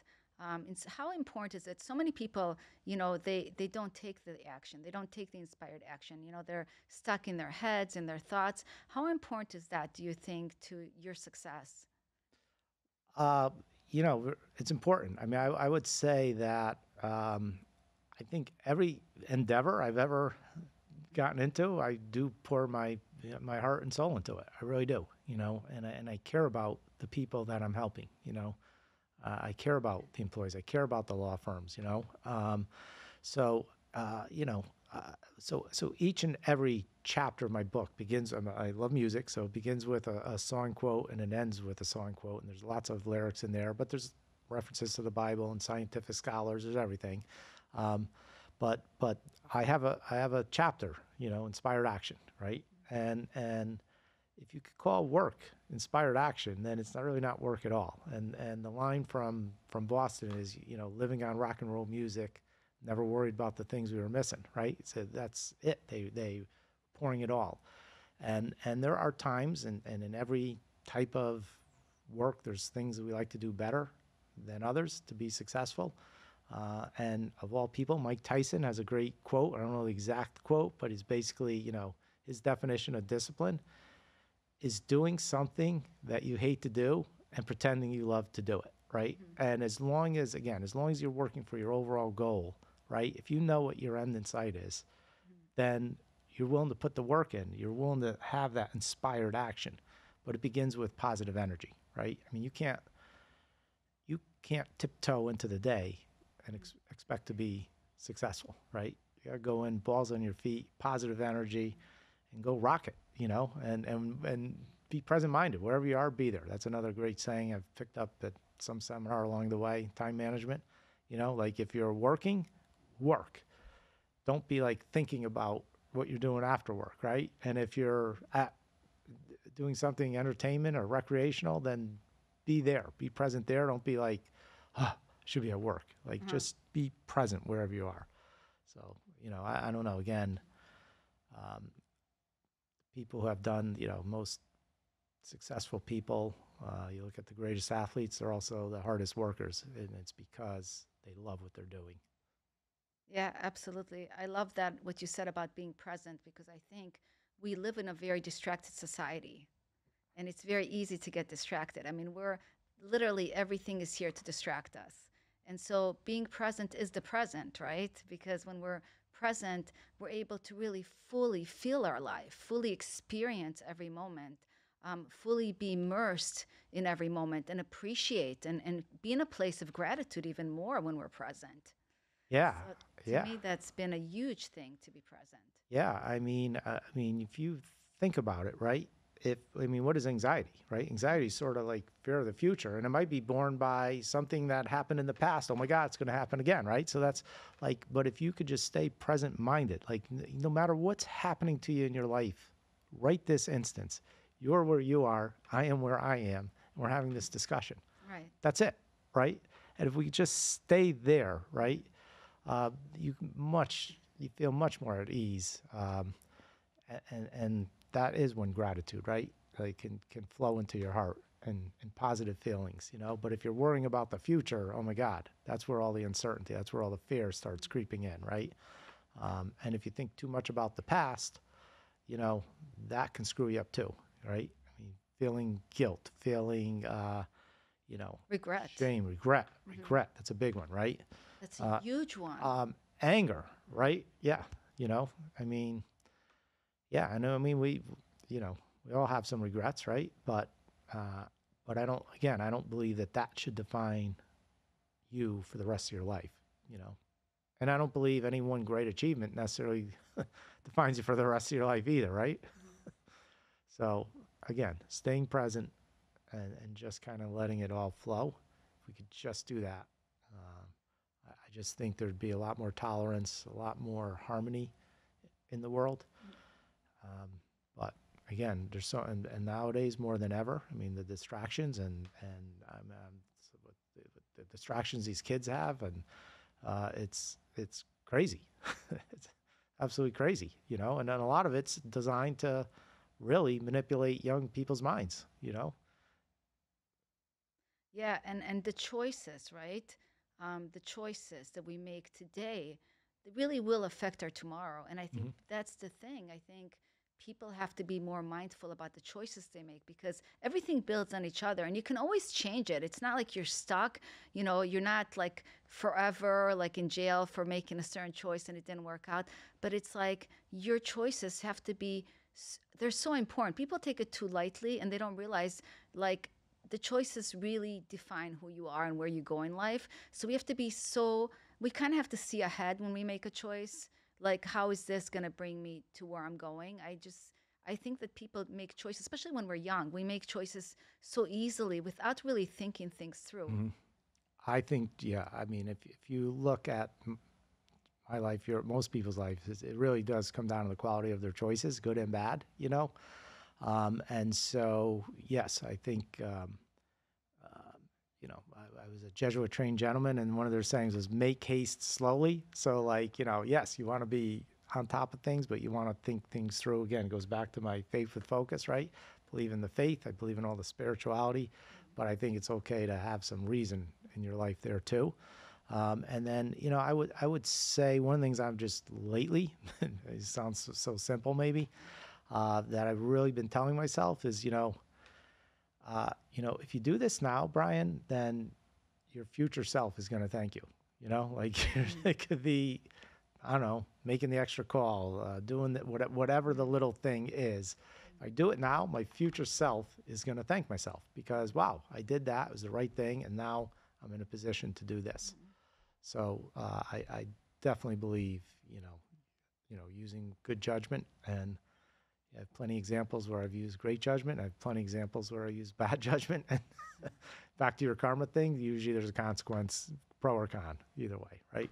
how important is it? So many people, they don't take the action. They don't take the inspired action. They're stuck in their heads and their thoughts. How important is that, do you think, to your success? Uh, it's important. I mean, I would say that I think every endeavor I've ever gotten into, I do pour my heart and soul into it. I really do, and I care about the people that I'm helping, I care about the employees. I care about the law firms, So, so each and every chapter of my book begins, I love music, so it begins with a song quote and it ends with a song quote. And there's lots of lyrics in there, but there's references to the Bible and scientific scholars, there's everything. But I have a chapter, inspired action, right? And if you could call work inspired action, then it's not really not work at all. And the line from Boston is, living on rock and roll music, never worried about the things we were missing, right? So that's it. They pouring it all. And there are times, and in every type of work, there's things that we like to do better than others to be successful. And of all people, Mike Tyson has a great quote. I don't know the exact quote, but it's basically, his definition of discipline is doing something that you hate to do and pretending you love to do it, right? Mm-hmm. And as long as you're working for your overall goal, right? If you know what your end in sight is, then you're willing to put the work in. You're willing to have that inspired action. But it begins with positive energy, right? I mean, you can't tiptoe into the day and expect to be successful, right? You gotta go in, balls on your feet, positive energy, and go rock it, and be present-minded. Wherever you are, be there. That's another great saying I've picked up at some seminar along the way, time management. Like if you're working, work. Don't be like thinking about what you're doing after work, right? And if you're doing something entertainment or recreational, then be there, be present there. Don't be like, should be at work. Like just be present wherever you are. So, I don't know, again, people who have done, most successful people, you look at the greatest athletes, they're also the hardest workers, and it's because they love what they're doing. Yeah, absolutely. I love that what you said about being present, because I think we live in a very distracted society, and it's very easy to get distracted. I mean, we're literally everything is here to distract us. And so being present is the present, right? Because when we're present, we're able to really fully feel our life, fully experience every moment, fully be immersed in every moment and appreciate and be in a place of gratitude even more when we're present. Yeah. So to me, that's been a huge thing, to be present. Yeah. I mean, if you think about it, right? I mean, what is anxiety, right? Anxiety is sort of like fear of the future, and it might be born by something that happened in the past. Oh my God, it's going to happen again, right? So that's like, but if you could just stay present minded, like no matter what's happening to you in your life, right this instance, you're where you are, I am where I am, and we're having this discussion. Right. That's it, right? And if we just stay there, right, you feel much more at ease, and that is when gratitude, right, like can flow into your heart and positive feelings, you know. But if you're worrying about the future, oh my God, that's where all the uncertainty, that's where all the fear starts creeping in, right? And if you think too much about the past, you know, that can screw you up too, right? I mean, feeling guilt, feeling, you know, Regret. shame, regret. That's a big one, right? That's a huge one. Anger, right? Yeah, you know, I mean, yeah, I know. I mean, you know, we all have some regrets, right? But I don't believe that that should define you for the rest of your life, you know. And I don't believe any one great achievement necessarily defines you for the rest of your life either, right? So again, staying present and just kind of letting it all flow. If we could just do that, I just think there'd be a lot more tolerance, a lot more harmony in the world. But again, there's so, and nowadays more than ever, I mean, the distractions so the distractions these kids have, and it's crazy. It's absolutely crazy, you know. And then a lot of it's designed to really manipulate young people's minds, you know. Yeah, and the choices, right? The choices that we make today, they really will affect our tomorrow. And I think that's the thing. I think people have to be more mindful about the choices they make because everything builds on each other and you can always change it. It's not like you're stuck, you know, you're not like forever like in jail for making a certain choice and it didn't work out. But it's like your choices have to be, they're so important. People take it too lightly and they don't realize like the choices really define who you are and where you go in life. So we have to be we kind of have to see ahead when we make a choice. Like, how is this going to bring me to where I'm going? I think that people make choices, especially when we're young. We make choices so easily without really thinking things through. I think, yeah, I mean, if you look at my life, most people's life, it really does come down to the quality of their choices, good and bad, you know? And so, yes, I think, you know, I was a Jesuit trained gentleman, and one of their sayings was make haste slowly. So like, you know, yes, you want to be on top of things, but you want to think things through. Again, it goes back to my faith with focus, right? Believe in the faith. I believe in all the spirituality, but I think it's okay to have some reason in your life there too. And then, you know, I would say one of the things I've just lately, it sounds so simple maybe, that I've really been telling myself is, you know, if you do this now, Brian, then your future self is going to thank you. You know, like it could be, I don't know, making the extra call, doing whatever the little thing is. If I do it now, my future self is going to thank myself because, wow, I did that. It was the right thing. And now I'm in a position to do this. So I definitely believe, using good judgment, and I have plenty of examples where I've used great judgment. I have plenty of examples where I use bad judgment. And back to your karma thing, usually there's a consequence, pro or con, either way, right?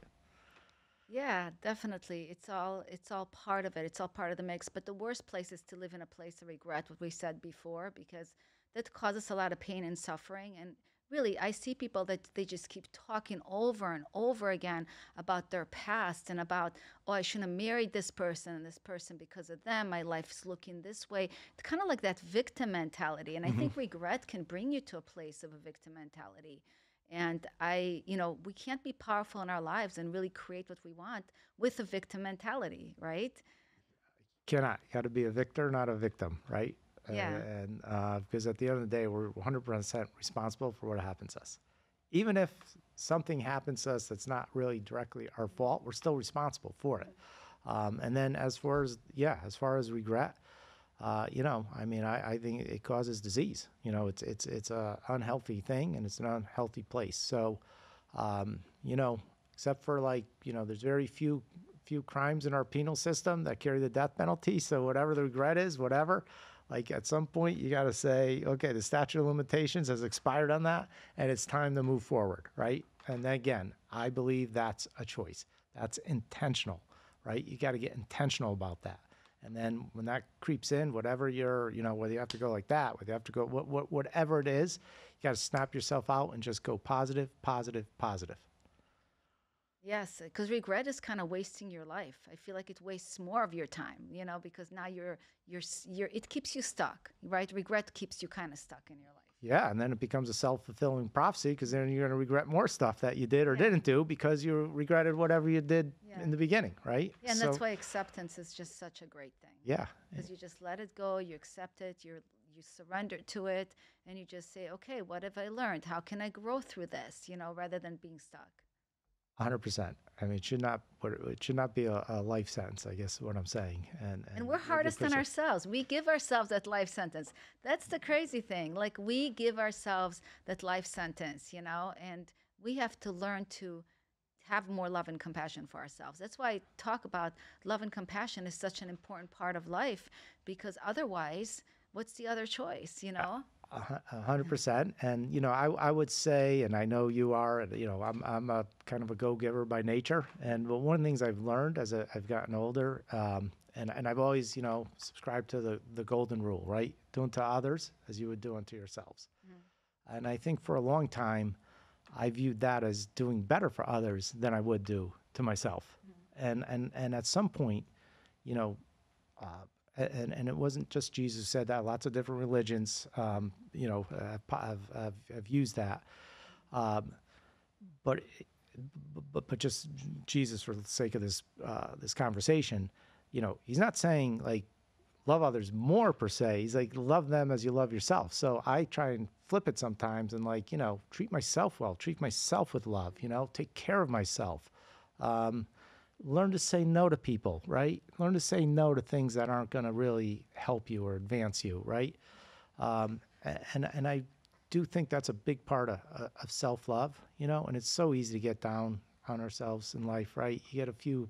Yeah, definitely. It's all part of it. It's all part of the mix. But the worst place is to live in a place of regret, what we said before, because that causes a lot of pain and suffering. And really, I see people that they just keep talking over and over again about their past and about, oh, I shouldn't have married this person and this person because of them. My life's looking this way. It's kind of like that victim mentality. And I think regret can bring you to a place of a victim mentality. And we can't be powerful in our lives and really create what we want with a victim mentality, right? Cannot. You got to be a victor, not a victim, right? Yeah. And because at the end of the day, we're 100% responsible for what happens to us. Even if something happens to us that's not really directly our fault, we're still responsible for it. And then as far as regret, I think it causes disease. It's a unhealthy thing and it's an unhealthy place. So, except for there's very few crimes in our penal system that carry the death penalty. So whatever the regret is, whatever, Like at some point, you got to say, okay, the statute of limitations has expired on that, and it's time to move forward, right? And then again, I believe that's a choice. That's intentional, right? You got to get intentional about that. And then when that creeps in, whatever whether you have to go like that, whether you have to go, whatever it is, you got to snap yourself out and just go positive, positive, positive. Yes, because regret is kind of wasting your life. I feel like it wastes more of your time, because now it keeps you stuck, right? Regret keeps you kind of stuck in your life. Yeah, and then it becomes a self-fulfilling prophecy because then you're going to regret more stuff that you did or didn't do because you regretted whatever you did in the beginning, right? Yeah, and that's why acceptance is just such a great thing. Yeah. Because you just let it go, you accept it, you surrender to it, and you just say, okay, what have I learned? How can I grow through this, rather than being stuck? 100%. I mean, it should not be a life sentence, I guess is what I'm saying. And we're hardest on ourselves. We give ourselves that life sentence. That's the crazy thing. Like we give ourselves that life sentence, and we have to learn to have more love and compassion for ourselves. That's why I talk about love and compassion is such an important part of life, because otherwise, what's the other choice, 100%. And, I would say, and I know you are, I'm a kind of a go-giver by nature. And one of the things I've learned as I've gotten older, and I've always, subscribed to the golden rule, right? Do unto others as you would do unto yourselves. Mm-hmm. And I think for a long time, I viewed that as doing better for others than I would do to myself. Mm-hmm. And at some point, and it wasn't just Jesus who said that. Lots of different religions, have used that. But just Jesus, for the sake of this conversation, he's not saying like love others more per se. He's like love them as you love yourself. So I try and flip it sometimes and treat myself well, treat myself with love. Take care of myself. Learn to say no to people, right? Learn to say no to things that aren't going to really help you or advance you, right? And I do think that's a big part of self-love, and it's so easy to get down on ourselves in life, right? You get a few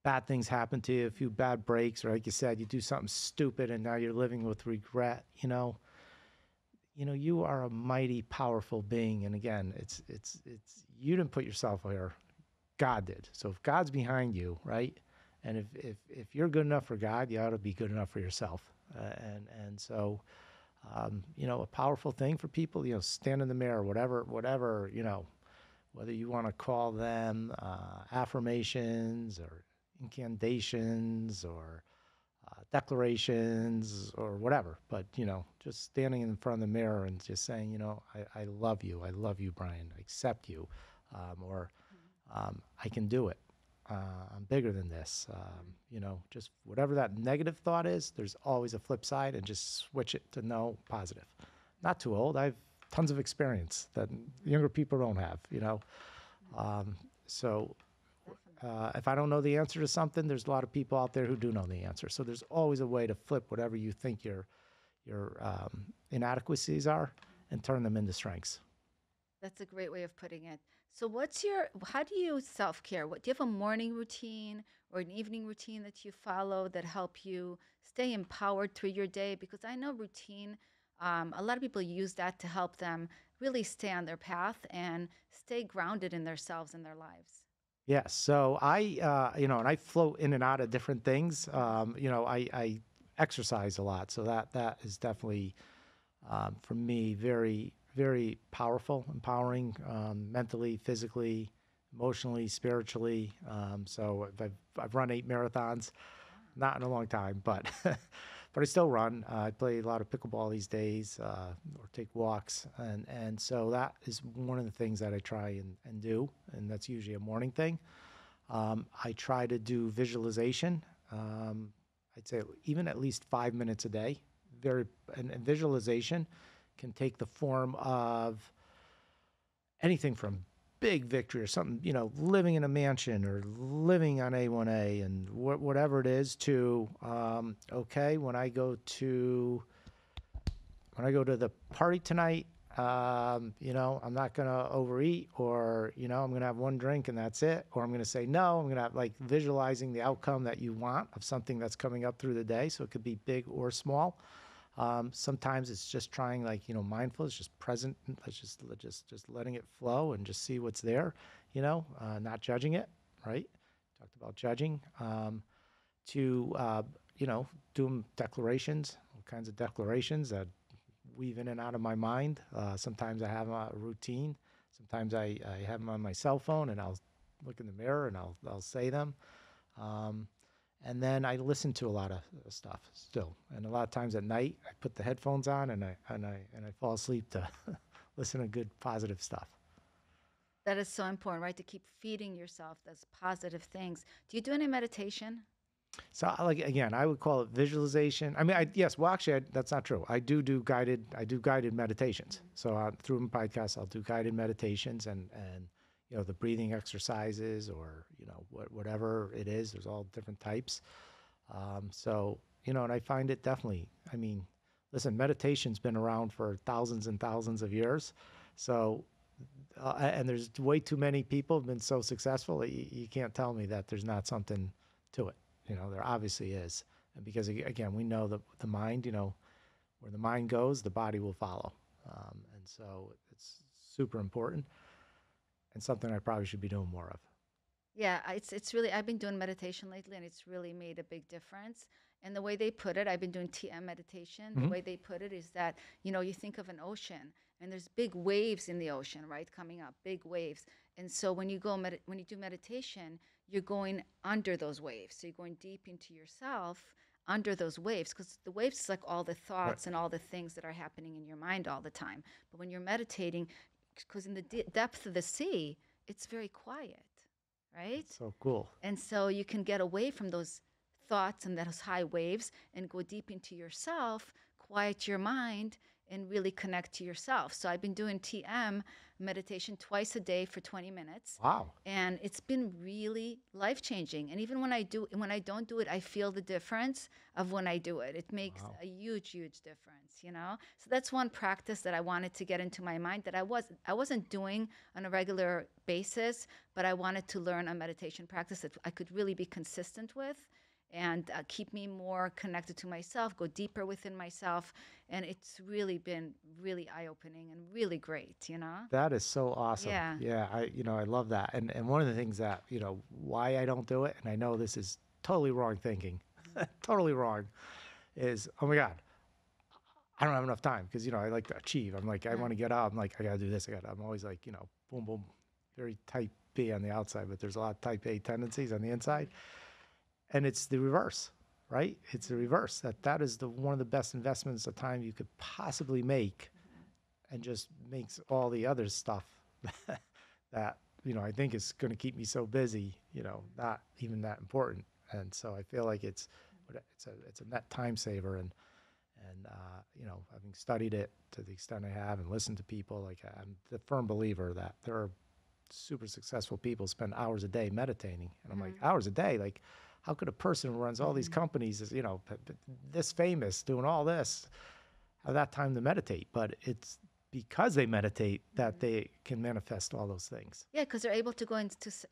bad things happen to you, a few bad breaks, or like you said, you do something stupid and now you're living with regret, you are a mighty, powerful being. And again, it's you didn't put yourself here. God did. So if God's behind you, right? And if you're good enough for God, you ought to be good enough for yourself. So, a powerful thing for people, stand in the mirror, whatever, whether you want to call them affirmations or incantations or declarations or whatever. But, just standing in front of the mirror and just saying, I love you. I love you, Brian. I accept you. I can do it. I'm bigger than this. Just whatever that negative thought is, there's always a flip side, and just switch it to no, positive. Not too old. I've tons of experience that younger people don't have, So if I don't know the answer to something, there's a lot of people out there who do know the answer. So there's always a way to flip whatever you think your inadequacies are and turn them into strengths. That's a great way of putting it. So how do you self-care? Do you have a morning routine or an evening routine that you follow that help you stay empowered through your day? Because I know routine, a lot of people use that to help them really stay on their path and stay grounded in themselves and their lives. Yes. So and I float in and out of different things. I exercise a lot. So that is definitely, for me, very, very powerful, empowering, mentally, physically, emotionally, spiritually. So I've run 8 marathons, not in a long time, but but I still run. I play a lot of pickleball these days, or take walks, and so that is one of the things that I try and do, and that's usually a morning thing. I try to do visualization. I'd say even at least 5 minutes a day. And visualization can take the form of anything from big victory or something, living in a mansion or living on A1A and whatever it is to, when I go to the party tonight, I'm not going to overeat, or, I'm going to have one drink and that's it. Or I'm going to say no. I'm going to have like visualizing the outcome that you want of something that's coming up through the day. So it could be big or small. Sometimes it's just trying mindfulness, just present, just letting it flow and just see what's there, not judging it, right? Talked about judging. Doing declarations, all kinds of declarations that weave in and out of my mind. Sometimes I have a routine. Sometimes I have them on my cell phone, and I'll look in the mirror and I'll say them. And then I listen to a lot of stuff still. And a lot of times at night, I put the headphones on and I fall asleep to listen to good positive stuff. That is so important, right? To keep feeding yourself those positive things. Do you do any meditation? So again, I would call it visualization. I mean, that's not true. I do guided meditations. So through my podcast, I'll do guided meditations and the breathing exercises, or whatever it is. There's all different types. And I find it definitely. I mean, listen, meditation's been around for thousands and thousands of years. So, and there's way too many people have been so successful. You can't tell me that there's not something to it. There obviously is. And because, again, we know that the mind, where the mind goes, the body will follow. And so it's super important and something I probably should be doing more of. Yeah, it's really, I've been doing meditation lately, and it's really made a big difference. And the way they put it, I've been doing TM meditation. Mm-hmm. The way they put it is that, you think of an ocean, and there's big waves in the ocean, right, coming up, big waves. And so when you when you do meditation, you're going under those waves. So you're going deep into yourself under those waves, because the waves is like all the thoughts and all the things that are happening in your mind all the time. But when you're meditating, because in the depth of the sea, it's very quiet, right? That's so cool. And so you can get away from those thoughts and those high waves and go deep into yourself, quiet your mind, and really connect to yourself. So I've been doing TM meditation twice a day for 20 minutes. Wow. And it's been really life-changing. And even when I don't do it, I feel the difference of when I do it. It makes a huge, huge difference, So that's one practice that I wanted to get into my mind that I wasn't doing on a regular basis, but I wanted to learn a meditation practice that I could really be consistent with and keep me more connected to myself, go deeper within myself. And it's really been really eye-opening and really great, That is so awesome. Yeah. Yeah, I love that. And one of the things that, why I don't do it, and I know this is totally wrong thinking, totally wrong, is, oh my God, I don't have enough time, because, I like to achieve. I'm like, I want to get up. I'm like, I got to do this. I'm always like, boom, boom, very type B on the outside, but there's a lot of type A tendencies on the inside. And it's the reverse, right? It's the reverse. That is one of the best investments of time you could possibly make, and just makes all the other stuff that, I think is going to keep me so busy, not even that important. And so I feel like it's a net time saver. And having studied it to the extent I have and listened to people, like, I'm the firm believer that there are super successful people spend hours a day meditating. And I'm like, hours a day? Like, how could a person who runs all these companies, is, this famous, doing all this, have that time to meditate? But it's because they meditate that they can manifest all those things. Yeah, because they're able to go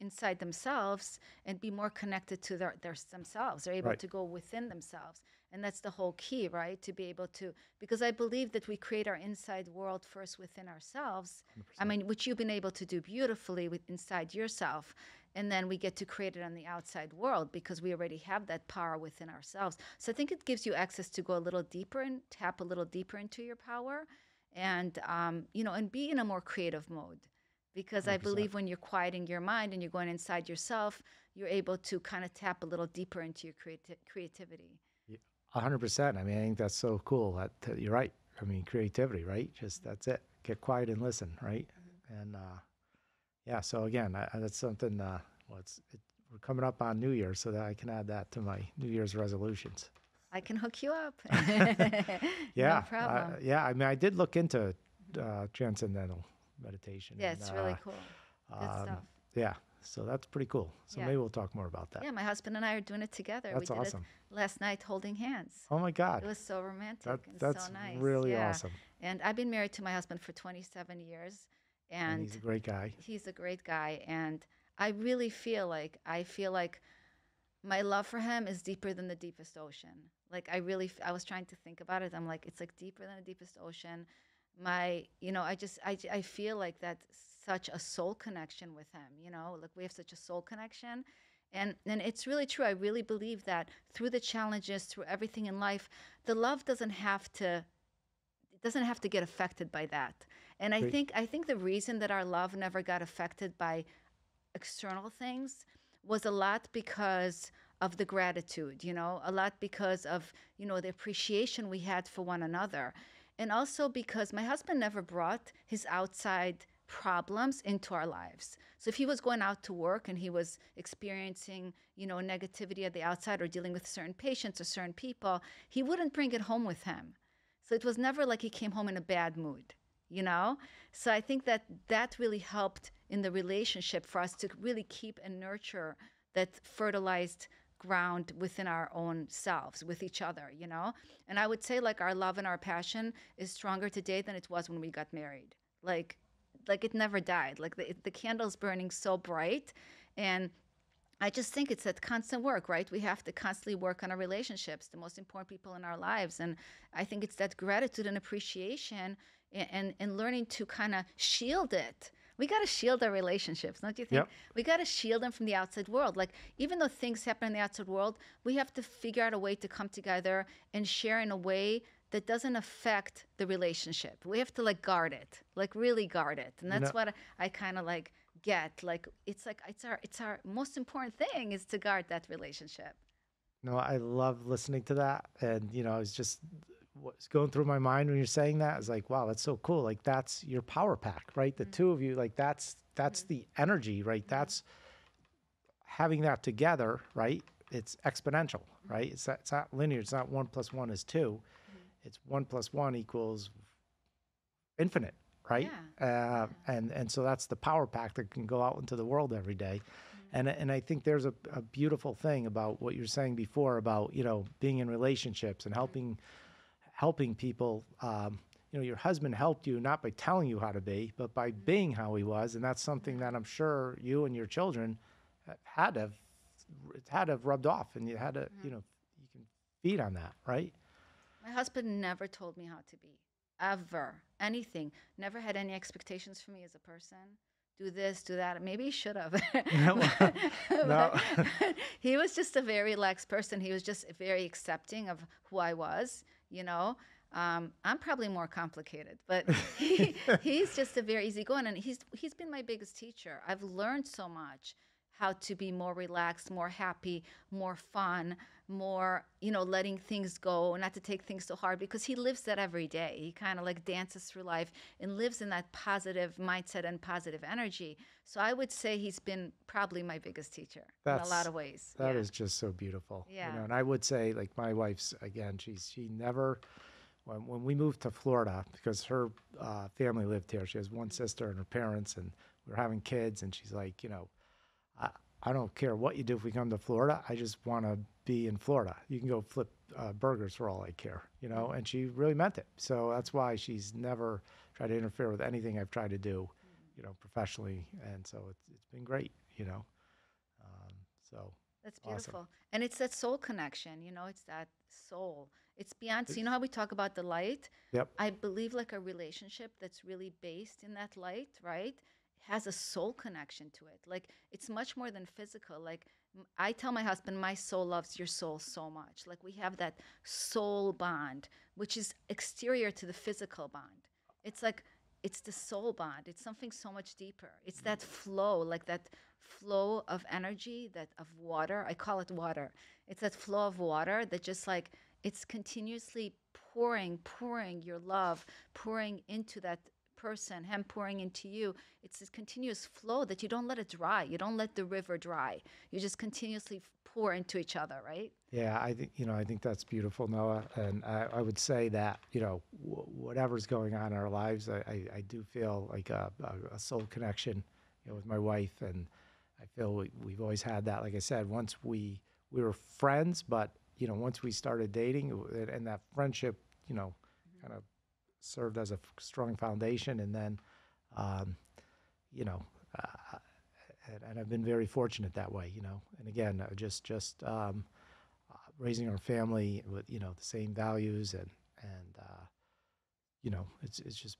inside themselves and be more connected to their themselves. They're able to go within themselves. And that's the whole key, right? To be able to, because I believe that we create our inside world first within ourselves. 100%. I mean, which you've been able to do beautifully inside yourself. And then we get to create it on the outside world, because we already have that power within ourselves. So I think it gives you access to go a little deeper and tap a little deeper into your power, and and be in a more creative mode. Because 100%. I believe when you're quieting your mind and you're going inside yourself, you're able to kind of tap a little deeper into your creativity. 100%. I mean, I think that's so cool. You're right. I mean, creativity, right? Just, that's it. Get quiet and listen, right? And yeah. So again, that's something. We're coming up on New Year, so that I can add that to my New Year's resolutions. I can hook you up. Yeah. No problem. Yeah. I mean, I did look into transcendental meditation. Yeah, it's really cool. Good stuff. Yeah. So that's pretty cool. So maybe we'll talk more about that. Yeah, my husband and I are doing it together. That's awesome. We did it last night holding hands. Oh my God. It was so romantic and that's so nice. really awesome. And I've been married to my husband for 27 years, And and he's a great guy. he's a great guy. And I really feel like my love for him is deeper than the deepest ocean. Like I was trying to think about it. I'm like, it's like deeper than the deepest ocean. I feel like that's such a soul connection with him. Like we have such a soul connection, and it's really true. I really believe that through the challenges, through everything in life, the love doesn't have to get affected by that. And I Great. think I think the reason that our love never got affected by external things was a lot because of the gratitude, a lot because of, the appreciation we had for one another. And also because my husband never brought his outside problems into our lives. So if he was going out to work and he was experiencing, negativity at the outside or dealing with certain patients or certain people, he wouldn't bring it home with him. So it was never like he came home in a bad mood, you know? So I think that that really helped in the relationship for us to really keep and nurture that fertilized ground within our own selves with each other, And I would say like our love and our passion is stronger today than it was when we got married. Like it never died. Like the candle's burning so bright, and I just think it's that constant work, right? We have to constantly work on our relationships, the most important people in our lives. And I think it's that gratitude and appreciation and learning to kind of shield it. We got to shield our relationships, don't you think? Yep. We got to shield them from the outside world. Like, even though things happen in the outside world, we have to figure out a way to come together and share in a way that doesn't affect the relationship. We have to like guard it, like really guard it. And You that's know, what I kind of get. Like it's our most important thing is to guard that relationship. no, I love listening to that. And, I was just what's going through my mind when you're saying that is like, wow, that's so cool. Like that's your power pack, right? The two of you, like that's the energy, right? That's having that together, right? It's exponential, right? It's not linear. It's not 1 + 1 is 2. It's 1 + 1 equals infinite, right? Yeah. And so that's the power pack that can go out into the world every day. And I think there's a beautiful thing about what you're saying before about, being in relationships and helping people. Your husband helped you not by telling you how to be, but by being how he was. And that's something that I'm sure you and your children had to have, it had to have rubbed off, and you had to, you can feed on that, right? My husband never told me how to be, ever, anything. Never had any expectations for me as a person. Do this, do that. Maybe he should have. No. But he was just a very relaxed person. He was just very accepting of who I was, you know. I'm probably more complicated, but he's just a very easygoing, and he's been my biggest teacher. I've learned so much how to be more relaxed, more happy, more fun, more, letting things go, not to take things so hard, because he lives that every day. He kind of like dances through life and lives in that positive mindset and positive energy. So I would say he's been probably my biggest teacher in a lot of ways. That Yeah. is just so beautiful. Yeah. And I would say like my wife's again, she never when we moved to Florida because her family lived here. She has one sister and her parents, and we were having kids, and she's like, I, I don't care what you do if we come to Florida. I just want to be in Florida. You can go flip burgers for all I care, and she really meant it. So that's why she's never tried to interfere with anything I've tried to do, professionally. And so it's been great, so That's awesome. beautiful. And it's that soul connection, it's that soul. It's beyond, so you know how we talk about the light? Yep. I believe like a relationship that's really based in that light, right? Has a soul connection to it. Like it's much more than physical. Like I tell my husband, my soul loves your soul so much. Like we have that soul bond, which is exterior to the physical bond. It's like, it's the soul bond. It's something so much deeper. It's that flow, like that flow of energy, that of water. I call it water. It's that flow of water that just like it's continuously pouring your love, pouring into that person, him pouring into you. It's this continuous flow that you don't let it dry. You don't let the river dry. You just continuously pour into each other, right? Yeah, I think that's beautiful, Noah. And I would say that, whatever's going on in our lives, I do feel like a soul connection, with my wife. And I feel we've always had that. Like I said, once we were friends, but, once we started dating and that friendship, kind of served as a strong foundation. And then, um, you know, uh, and I've been very fortunate that way, you know. And again, raising our family with, you know, the same values, and you know, it's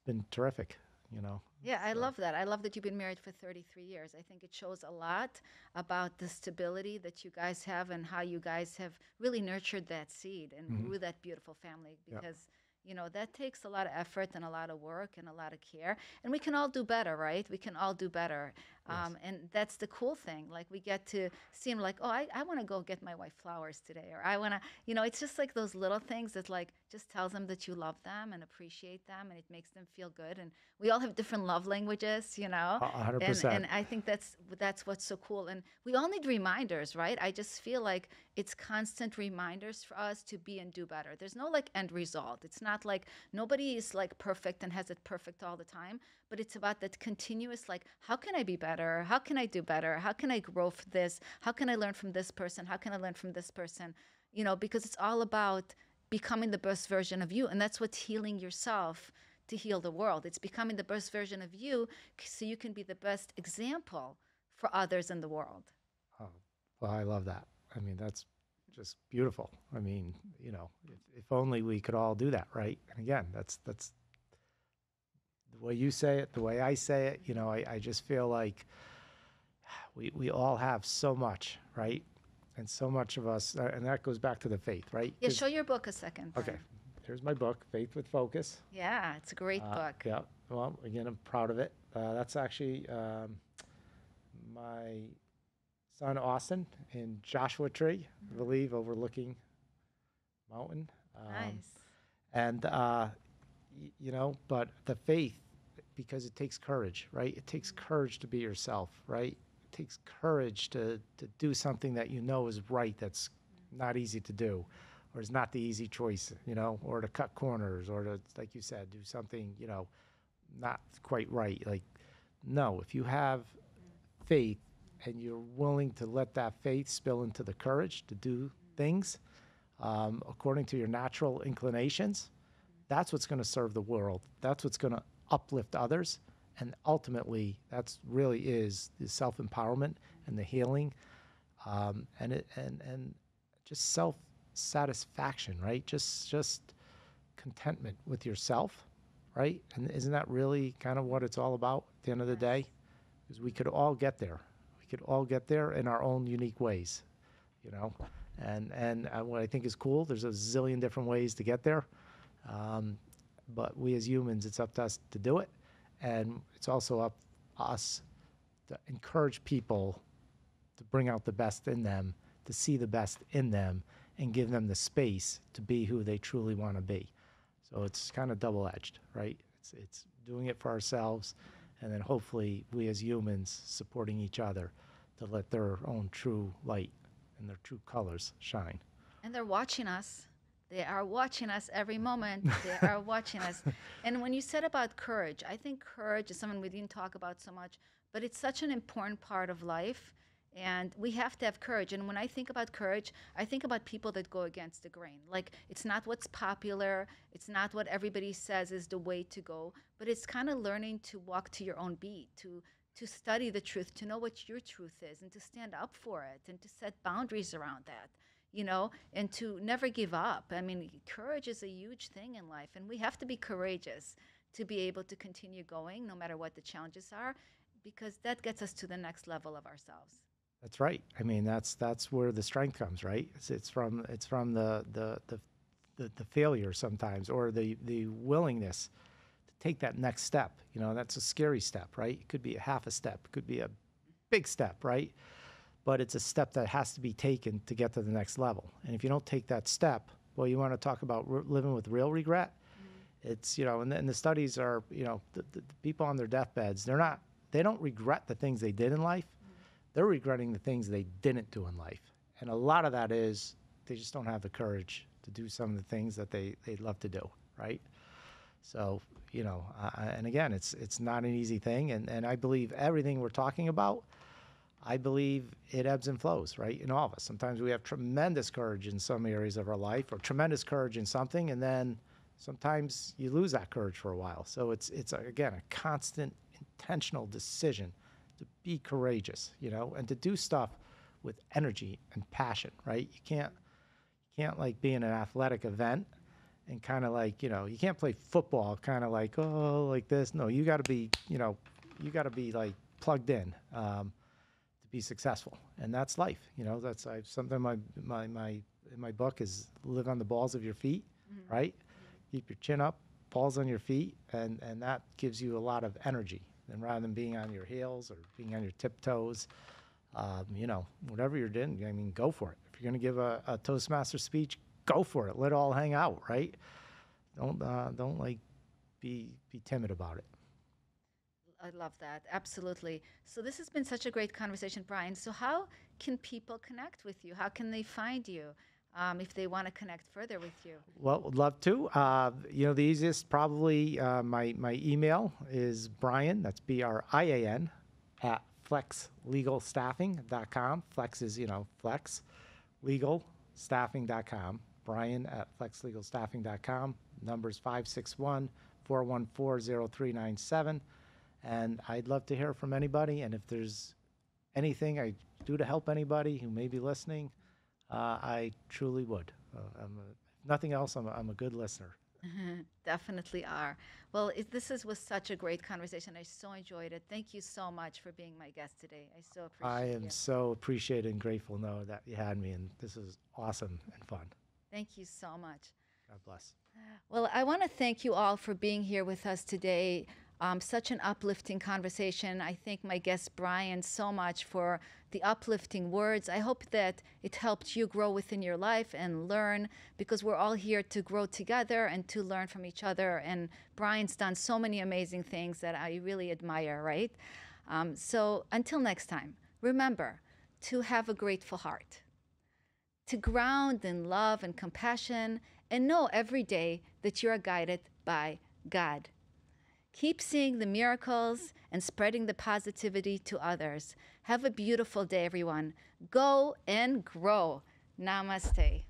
been terrific, you know. Yeah, I So love that. I love that you've been married for 33 years. I think it shows a lot about the stability that you guys have and how you guys have really nurtured that seed and mhm, grew that beautiful family yeah, because, you know, that takes a lot of effort and a lot of work and a lot of care. And we can all do better, right? We can all do better. yes. And that's the cool thing. Like, we get to seem like, oh, I want to go get my wife flowers today. Or I want to, you know, it's just like those little things that, like, just tells them that you love them and appreciate them and it makes them feel good. And we all have different love languages, you know, A 100%. and I think that's what's so cool. And we all need reminders, right? I just feel like it's constant reminders for us to be and do better. There's no like end result. It's not like nobody is like perfect and has it perfect all the time, but it's about that continuous, like, how can I be better? How can I do better? How can I grow for this? How can I learn from this person? How can I learn from this person? You know, because it's all about becoming the best version of you. And that's what's healing yourself to heal the world. It's becoming the best version of you so you can be the best example for others in the world. Oh, well, I love that. I mean, that's just beautiful. I mean, you know, if only we could all do that, right? And again, that's the way you say it, the way I say it. You know, I just feel like we all have so much, right? And so much of us, and that goes back to the faith, right? Yeah, show your book a second, Okay, Brian. here's my book, Faith with Focus. Yeah, it's a great book. Yeah, well, again, I'm proud of it. That's actually my son Austin in Joshua Tree, I believe, overlooking mountain. Nice. And you know, but the faith, because it takes courage, right? It takes courage to be yourself, right? It takes courage to do something that you know is right, that's not easy to do, or is not the easy choice, you know, or to cut corners, or to, like you said, do something, you know, not quite right. Like, no, if you have faith and you're willing to let that faith spill into the courage to do things according to your natural inclinations, that's what's going to serve the world. That's what's going to uplift others. And ultimately, that's really is the self-empowerment and the healing, and just self-satisfaction, right? Just contentment with yourself, right? And isn't that really kind of what it's all about at the end of the day? Because we could all get there. We could all get there in our own unique ways, you know. And what I think is cool, there's a zillion different ways to get there. Um, but we as humans, it's up to us to do it. And it's also up to us to encourage people to bring out the best in them, to see the best in them, and give them the space to be who they truly want to be. So it's kind of double-edged, right? It's doing it for ourselves, and then hopefully we as humans supporting each other to let their own true light and their true colors shine. And they're watching us. They are watching us every moment. They are watching us. And when you said about courage, I think courage is something we didn't talk about so much, but it's such an important part of life. And we have to have courage. And when I think about courage, I think about people that go against the grain. Like, it's not what's popular, it's not what everybody says is the way to go, but it's kind of learning to walk to your own beat, to study the truth, to know what your truth is, and to stand up for it, and to set boundaries around that, you know, and to never give up. I mean, courage is a huge thing in life, and we have to be courageous to be able to continue going no matter what the challenges are, because that gets us to the next level of ourselves. That's right. I mean, that's where the strength comes, right? It's from the failure sometimes, or the willingness to take that next step. You know, that's a scary step, right? It could be a half a step, it could be a big step, right? But it's a step that has to be taken to get to the next level. And if you don't take that step, well, you want to talk about living with real regret. It's, you know, and the studies are, you know, the people on their deathbeds, they don't regret the things they did in life. They're regretting the things they didn't do in life. And a lot of that is they just don't have the courage to do some of the things that they'd love to do, right? So, you know, and again, it's not an easy thing. And I believe everything we're talking about, I believe it ebbs and flows, right, in all of us. Sometimes we have tremendous courage in some areas of our life, or tremendous courage in something, and then sometimes you lose that courage for a while. So it's again a constant intentional decision to be courageous, and to do stuff with energy and passion, right? You can't like be in an athletic event and kind of like, you can't play football kind of like, oh, like this. No, you got to be, like plugged in to be successful. And that's life. That's something in my book is live on the balls of your feet, right? Keep your chin up, balls on your feet, and that gives you a lot of energy. And rather than being on your heels or being on your tiptoes, whatever you're doing, I mean, go for it. If you're going to give a Toastmaster speech, go for it. Let it all hang out, right? Don't like be timid about it. I love that. Absolutely. So this has been such a great conversation, Brian. So how can people connect with you? How can they find you if they want to connect further with you? Well, would love to. The easiest probably my email is Brian. That's BRIAN at flexlegalstaffing.com. Flex is flex legalstaffing.com. Brian at flexlegalstaffing.com. Number's 561-414-0397. And I'd love to hear from anybody. And if there's anything I do to help anybody who may be listening, I truly would. If nothing else, I'm a good listener. Definitely are. Well, was such a great conversation. I so enjoyed it. Thank you so much for being my guest today. I so appreciate it. I am so appreciated and grateful, Noah, that you had me, and this is awesome and fun. Thank you so much. God bless. Well, I want to thank you all for being here with us today. Such an uplifting conversation. I thank my guest Brian so much for the uplifting words. I hope that it helped you grow within your life and learn, because we're all here to grow together and to learn from each other. And Brian's done so many amazing things that I really admire, right? So until next time, remember to have a grateful heart, to ground in love and compassion, and know every day that you are guided by God. Keep seeing the miracles and spreading the positivity to others. Have a beautiful day, everyone. Go and grow. Namaste.